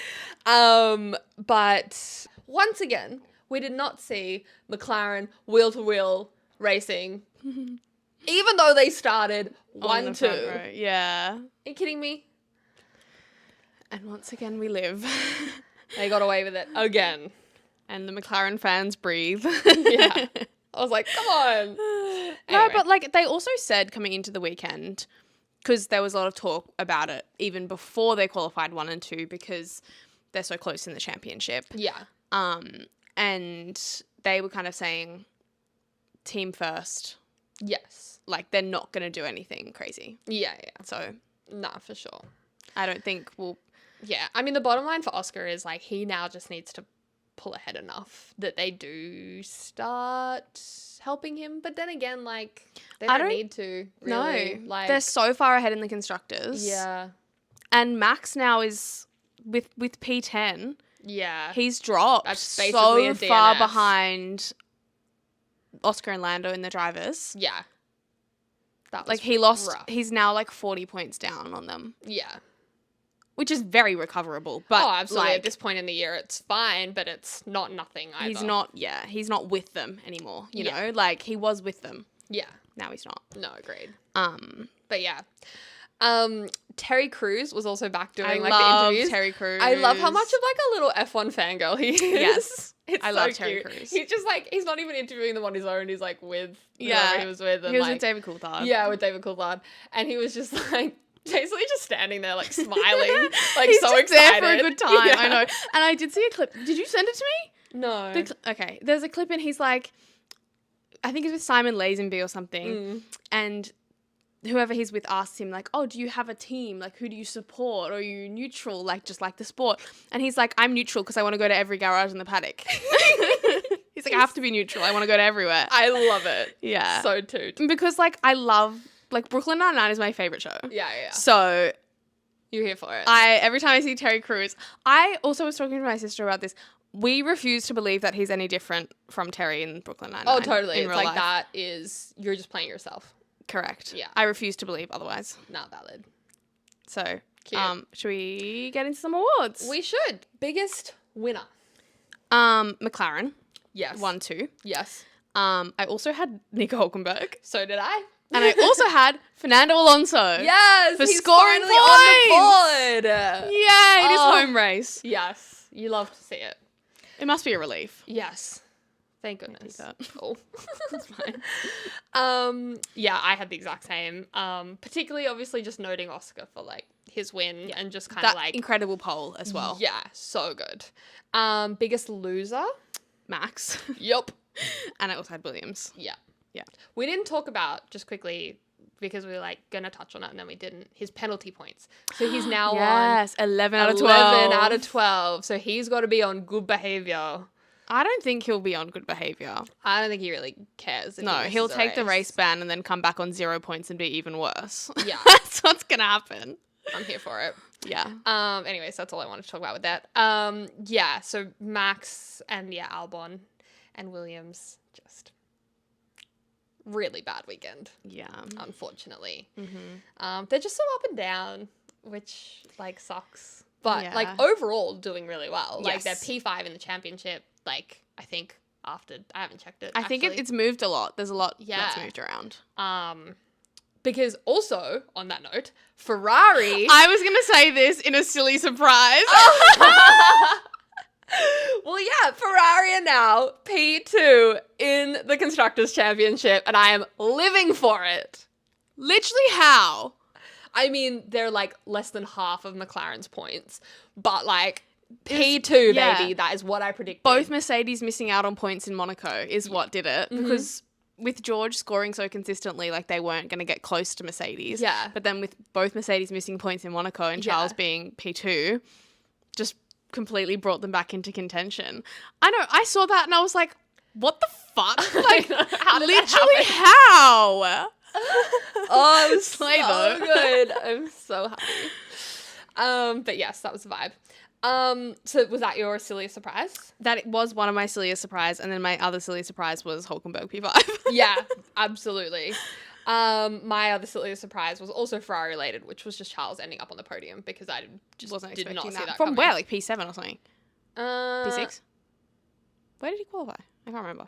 But once again, we did not see McLaren wheel-to-wheel racing, even though they started 1-2. Yeah. Are you kidding me? And once again, we live. They got away with it again. And the McLaren fans breathe. Yeah. I was like, come on. Anyway. No, but, like, they also said coming into the weekend, because there was a lot of talk about it even before they qualified 1 and 2 because they're so close in the championship. Yeah. And they were kind of saying team first. Yes. Like, they're not going to do anything crazy. Yeah. So. Nah, for sure. I don't think we'll... Yeah. I mean, the bottom line for Oscar is, like, he now just needs to pull ahead enough that they do start helping him. But then again, like, they don't need to, really. No. Like, they're so far ahead in the constructors. Yeah. And Max now is with P10. Yeah. He's dropped That's basically so a far DNF. behind Oscar and Lando in the drivers. Yeah. That was Like, he lost, rough. he's now like 40 points down on them, Yeah. which is very recoverable. But absolutely. like, At this point in the year, it's fine, but it's not nothing either. he's not with them anymore, you Yeah. know? Like, he was with them. Yeah. Now he's not. No, agreed. Um, But yeah. Terry Crews was also back doing I like love the interviews. Terry Crews. I love how much of like a little F1 fangirl he is. Yes. It's I so love Terry cute. Crews. He's just like, he's not even interviewing them on his own. He's like with Yeah. whoever he was with. And He was like, with David Coulthard. Yeah, with David Coulthard. And he was just like, basically just standing there like smiling, like He's so just excited. there for a good time. Yeah. I know. And I did see a clip. Did you send it to me? No. Okay. There's a clip and he's like, I think it's with Simon Lazenby or something. And whoever he's with asks him like, oh, do you have a team? Like, who do you support? Or are you neutral? Like, just like the sport. And he's like, I'm neutral because I want to go to every garage in the paddock. He's like, I have to be neutral. I want to go to everywhere. I love it. Yeah. So toot. Because like, I love, like, Brooklyn Nine-Nine is my favorite show. Yeah. So You're here for it. every time I see Terry Crews, I also was talking to my sister about this. We refuse to believe that he's any different from Terry in Brooklyn Nine-Nine. Oh, totally. In It's real like life. that is, you're just playing yourself. Correct. Yeah. I refuse to believe otherwise. Not valid. So, Cute. should we get into some awards? We should. Biggest winner. McLaren Yes. 1-2. Yes. I also had Nico Hulkenberg, So did I. and I also had Fernando Alonso. Yes. For he's scoring finally on the board. Yay! It is Oh. home race. Yes. You love to see it. It must be a relief. Yes. Thank goodness. that. Oh. That's fine. Yeah, I had the exact same. Particularly, obviously, just noting Oscar for like his win and just kind of That like incredible pole as well. Yeah, so good. Biggest loser. Max. Yup. And I also had Williams. Yeah. Yeah. We didn't talk about, just quickly, because we were like gonna touch on it and then we didn't, his penalty points. So he's now Yes, 11 out on of 12. 11 out of 12. So he's got to be on good behavior. I don't think he'll be on good behavior. I don't think he really cares. If No, he misses he'll a take the race ban and then come back on 0 points and be even worse. Yeah. That's what's going to happen. I'm here for it. Yeah. Anyways, that's all I wanted to talk about with that. Yeah, so Max and Albon and Williams, just really bad weekend, Yeah. unfortunately. Mm-hmm. They're just so up and down, which like sucks. But Yeah. like overall doing really well. Like Yes. they're P5 in the championship, like I think after, I haven't checked it. I think actually. it's moved a lot. There's a lot Yeah. that's moved around. Because also, on that note, Ferrari... I was going to say this in a silly surprise. Well, yeah, Ferrari are now P2 in the Constructors' Championship, and I am living for it. Literally how? I mean, they're like less than half of McLaren's points, but like P2, yeah. baby, that is what I predicted. Both Mercedes missing out on points in Monaco is what did it. Mm-hmm. Because with George scoring so consistently, like they weren't going to get close to Mercedes. Yeah. But then with both Mercedes missing points in Monaco and Yeah. Charles being P2, just completely brought them back into contention. I know, I saw that and I was like, what the fuck? Like, How did that literally happen? how? Oh, I'm Slay so though. good. I'm so happy. But yes, that was the vibe. So was that your silliest surprise? That it was one of my silliest surprise, and then my other silly surprise was Hulkenberg P5. Yeah, absolutely. My other silliest surprise was also Ferrari related, which was just Charles ending up on the podium because I just Wasn't did not expecting see that From coming. where? Like P7 or something? P6? P6? Where did he qualify? I can't remember.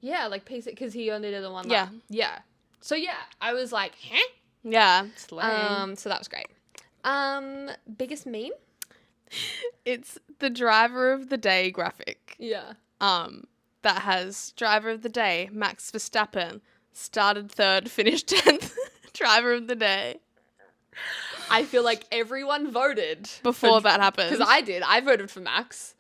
Yeah, like P6 because he only did the one. Yeah. lap. Yeah. So yeah, I was like, huh? Yeah. It's lame. So that was great. Biggest meme? It's the driver of the day graphic. Yeah. That has driver of the day, Max Verstappen, started 3rd, finished 10th. Driver of the day. I feel like everyone voted Before that happened. because I did. I voted for Max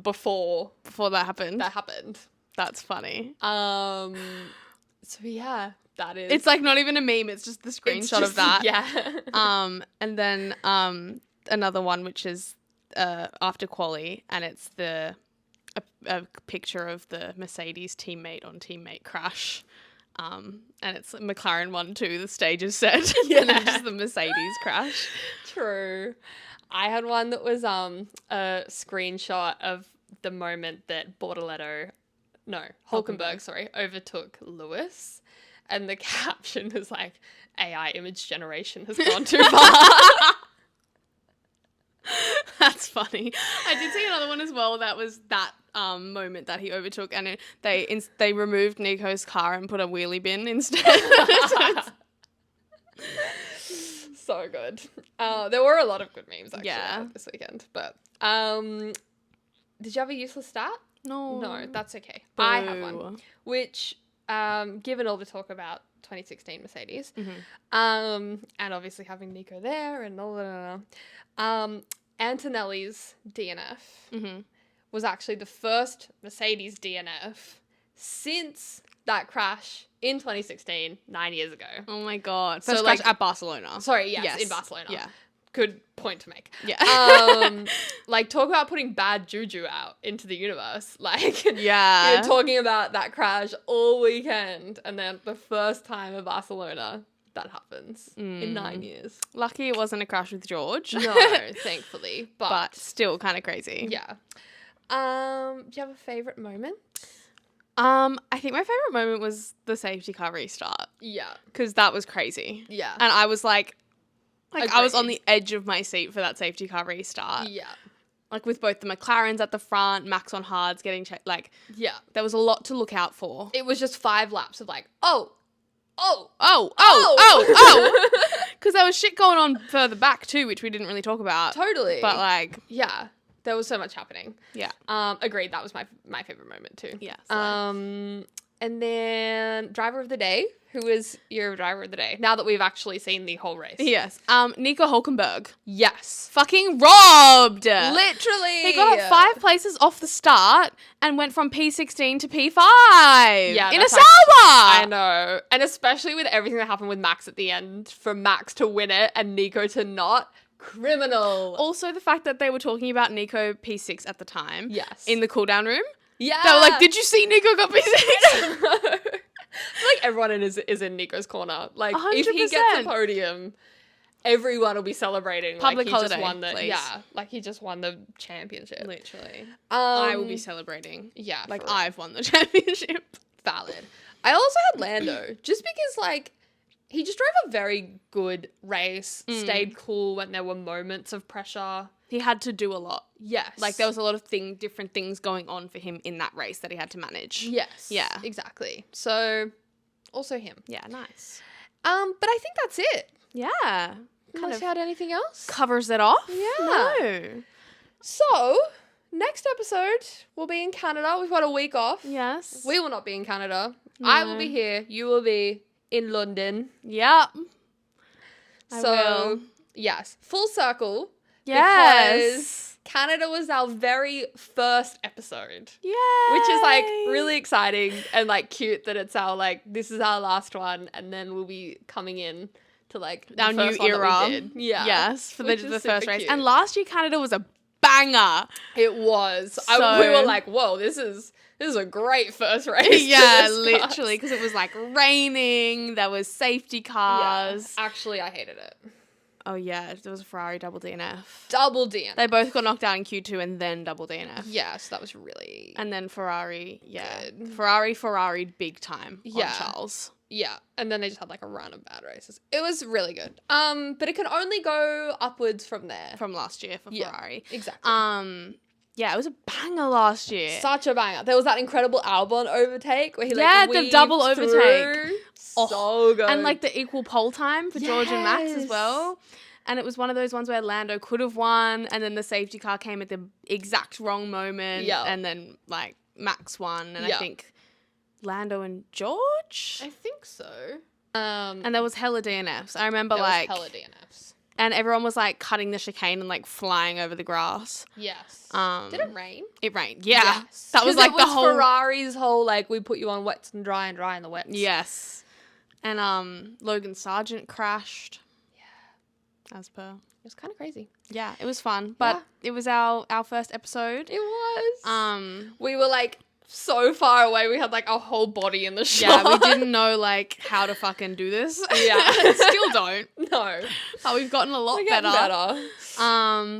before Before that happened. that happened. That's funny. So yeah, that is. It's like not even a meme, it's just the it's screenshot just- of that. Yeah. And then another one which is after quali, and it's a picture of the Mercedes teammate on teammate crash. And it's McLaren 1-2, the stage is set. Yeah. And then just the Mercedes crash. True. I had one that was a screenshot of the moment that Bortoletto Hulkenberg, overtook Lewis. And the caption was like, AI image generation has gone too far. That's funny. I did see another one as well. That was that moment that he overtook, and they removed Nico's car and put a wheelie bin instead. So good. There were a lot of good memes actually this weekend. But did you have a useless stat? No, that's okay. Boo. I have one, which given all the talk about 2016 Mercedes, and obviously having Nico there and all that, Antonelli's DNF was actually the first Mercedes DNF since that crash in 2016, 9 years ago. Oh my God. First crash at Barcelona. Sorry, yes, in Barcelona. Yeah. Good point to make. Yeah. Talk about putting bad juju out into the universe. Yeah. You're talking about that crash all weekend, and then the first time in Barcelona that happens in 9 years. Lucky it wasn't a crash with George. No, thankfully. But still kind of crazy. Yeah. Do you have a favourite moment? I think my favourite moment was the safety car restart. Yeah. Because that was crazy. Yeah. And I was like I was on the edge of my seat for that safety car restart. Yeah. With both the McLarens at the front, Max on hards getting checked. Yeah. There was a lot to look out for. It was just 5 laps of Because there was shit going on further back too, which we didn't really talk about. Totally. But yeah, there was so much happening. Yeah. Agreed. That was my favorite moment too. Yeah. And then driver of the day. Who is your driver of the day? Now that we've actually seen the whole race. Yes. Nico Hulkenburg. Yes. Fucking robbed. Literally. He got up 5 places off the start and went from P16 to P5. Yeah. In a Sauber. I know. And especially with everything that happened with Max at the end, for Max to win it and Nico to not. Criminal. Also, the fact that they were talking about Nico P6 at the time. Yes. In the cool down room. Yeah. They were like, did you see Nico got P6? I feel like everyone is in Nico's corner. 100%. If he gets a podium, everyone will be celebrating. Public he holiday, just won the, please. Yeah, he just won the championship. Literally. I will be celebrating. Yeah. I've won the championship. Valid. I also had Lando, just because, he just drove a very good race, stayed cool when there were moments of pressure. He had to do a lot. Yes. There was a lot of different things going on for him in that race that he had to manage. Yes. Yeah. Exactly. So, also him. Yeah, nice. But I think that's it. Yeah. Unless you had anything else? Covers it off? Yeah. No. So, next episode, we'll be in Canada. We've got a week off. Yes. We will not be in Canada. No. I will be here. You will be in London. Yep. So, I will. Yes. Full circle. Yes. Because Canada was our very first episode. Yay. Which is really exciting and cute that it's our this is our last one, and then we'll be coming in to our new era. Yeah. Yes, for the first race. Cute. And last year Canada was a banger. It was. So, we were like, whoa, this is a great first race. Yeah, literally, because it was raining. There was safety cars. Yeah. Actually, I hated it. Oh yeah, there was a Ferrari double DNF. Double DNF. They both got knocked out in Q2 and then double DNF. Yeah, so that was really. And then Ferrari, good. Ferrari big time on Yeah. Charles. Yeah, and then they just had a run of bad races. It was really good. But it can only go upwards from there. From last year for Ferrari. Exactly. Yeah, it was a banger last year. Such a banger. There was that incredible Albon overtake where he the double overtake. Through. Oh, so good. And the equal pole time for George and Max as well. And it was one of those ones where Lando could have won, and then the safety car came at the exact wrong moment. Yeah. And then Max won, and I think Lando and George? I think so. And there was hella DNFs. I remember there was hella DNFs. And everyone was cutting the chicane and flying over the grass. Yes. Did it rain? It rained. Yeah. Yes. That was it the whole Ferrari's whole we put you on wets and dry in the wets. Yes. And Logan Sargent crashed. Yeah. As per. It was kind of crazy. Yeah, it was fun, but it was our first episode. It was. We were so far away. We had like our whole body in the shot. Yeah, we didn't know like how to fucking do this. Yeah. Still don't. No. But we've gotten a lot We're getting better.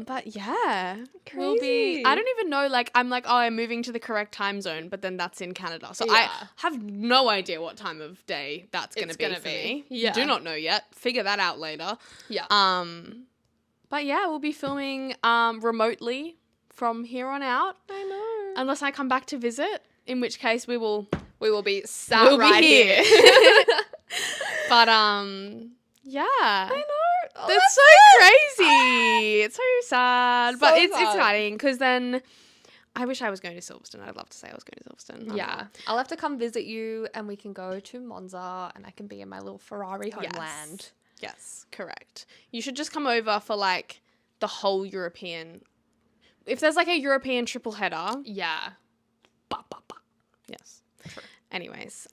But yeah. We'll Crazy. be, I don't even know, like, I'm like, oh, I'm moving to the correct time zone, but then that's in Canada. So I Yeah. have no idea what time of day that's going to be for me. Yeah. Do not know yet. Figure that out later. Yeah. But yeah, we'll be filming remotely from here on out. I know. Unless I come back to visit, in which case we will be sat right here. But yeah. I know. Oh, That's so crazy. It's so sad. But So it's sad. exciting because then I wish I was going to Silverstone. I'd love to say I was going to Silverstone. I don't Yeah. know. I'll have to come visit you and we can go to Monza and I can be in my little Ferrari homeland. Yes, correct. You should just come over for like the whole European. If there's like a European triple header. Yeah. Yes. True. Anyways.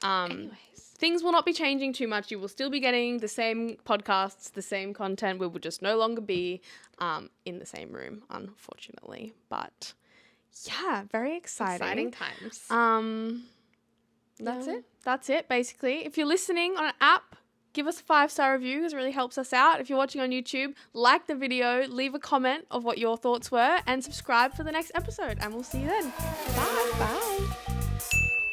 Things will not be changing too much. You will still be getting the same podcasts, the same content. We will just no longer be in the same room, unfortunately. But yeah, very exciting. Exciting times. That's it. That's it, basically. If you're listening on an app, give us a 5-star review because it really helps us out. If you're watching on YouTube, like the video, leave a comment of what your thoughts were, and subscribe for the next episode. And we'll see you then. Bye. Bye.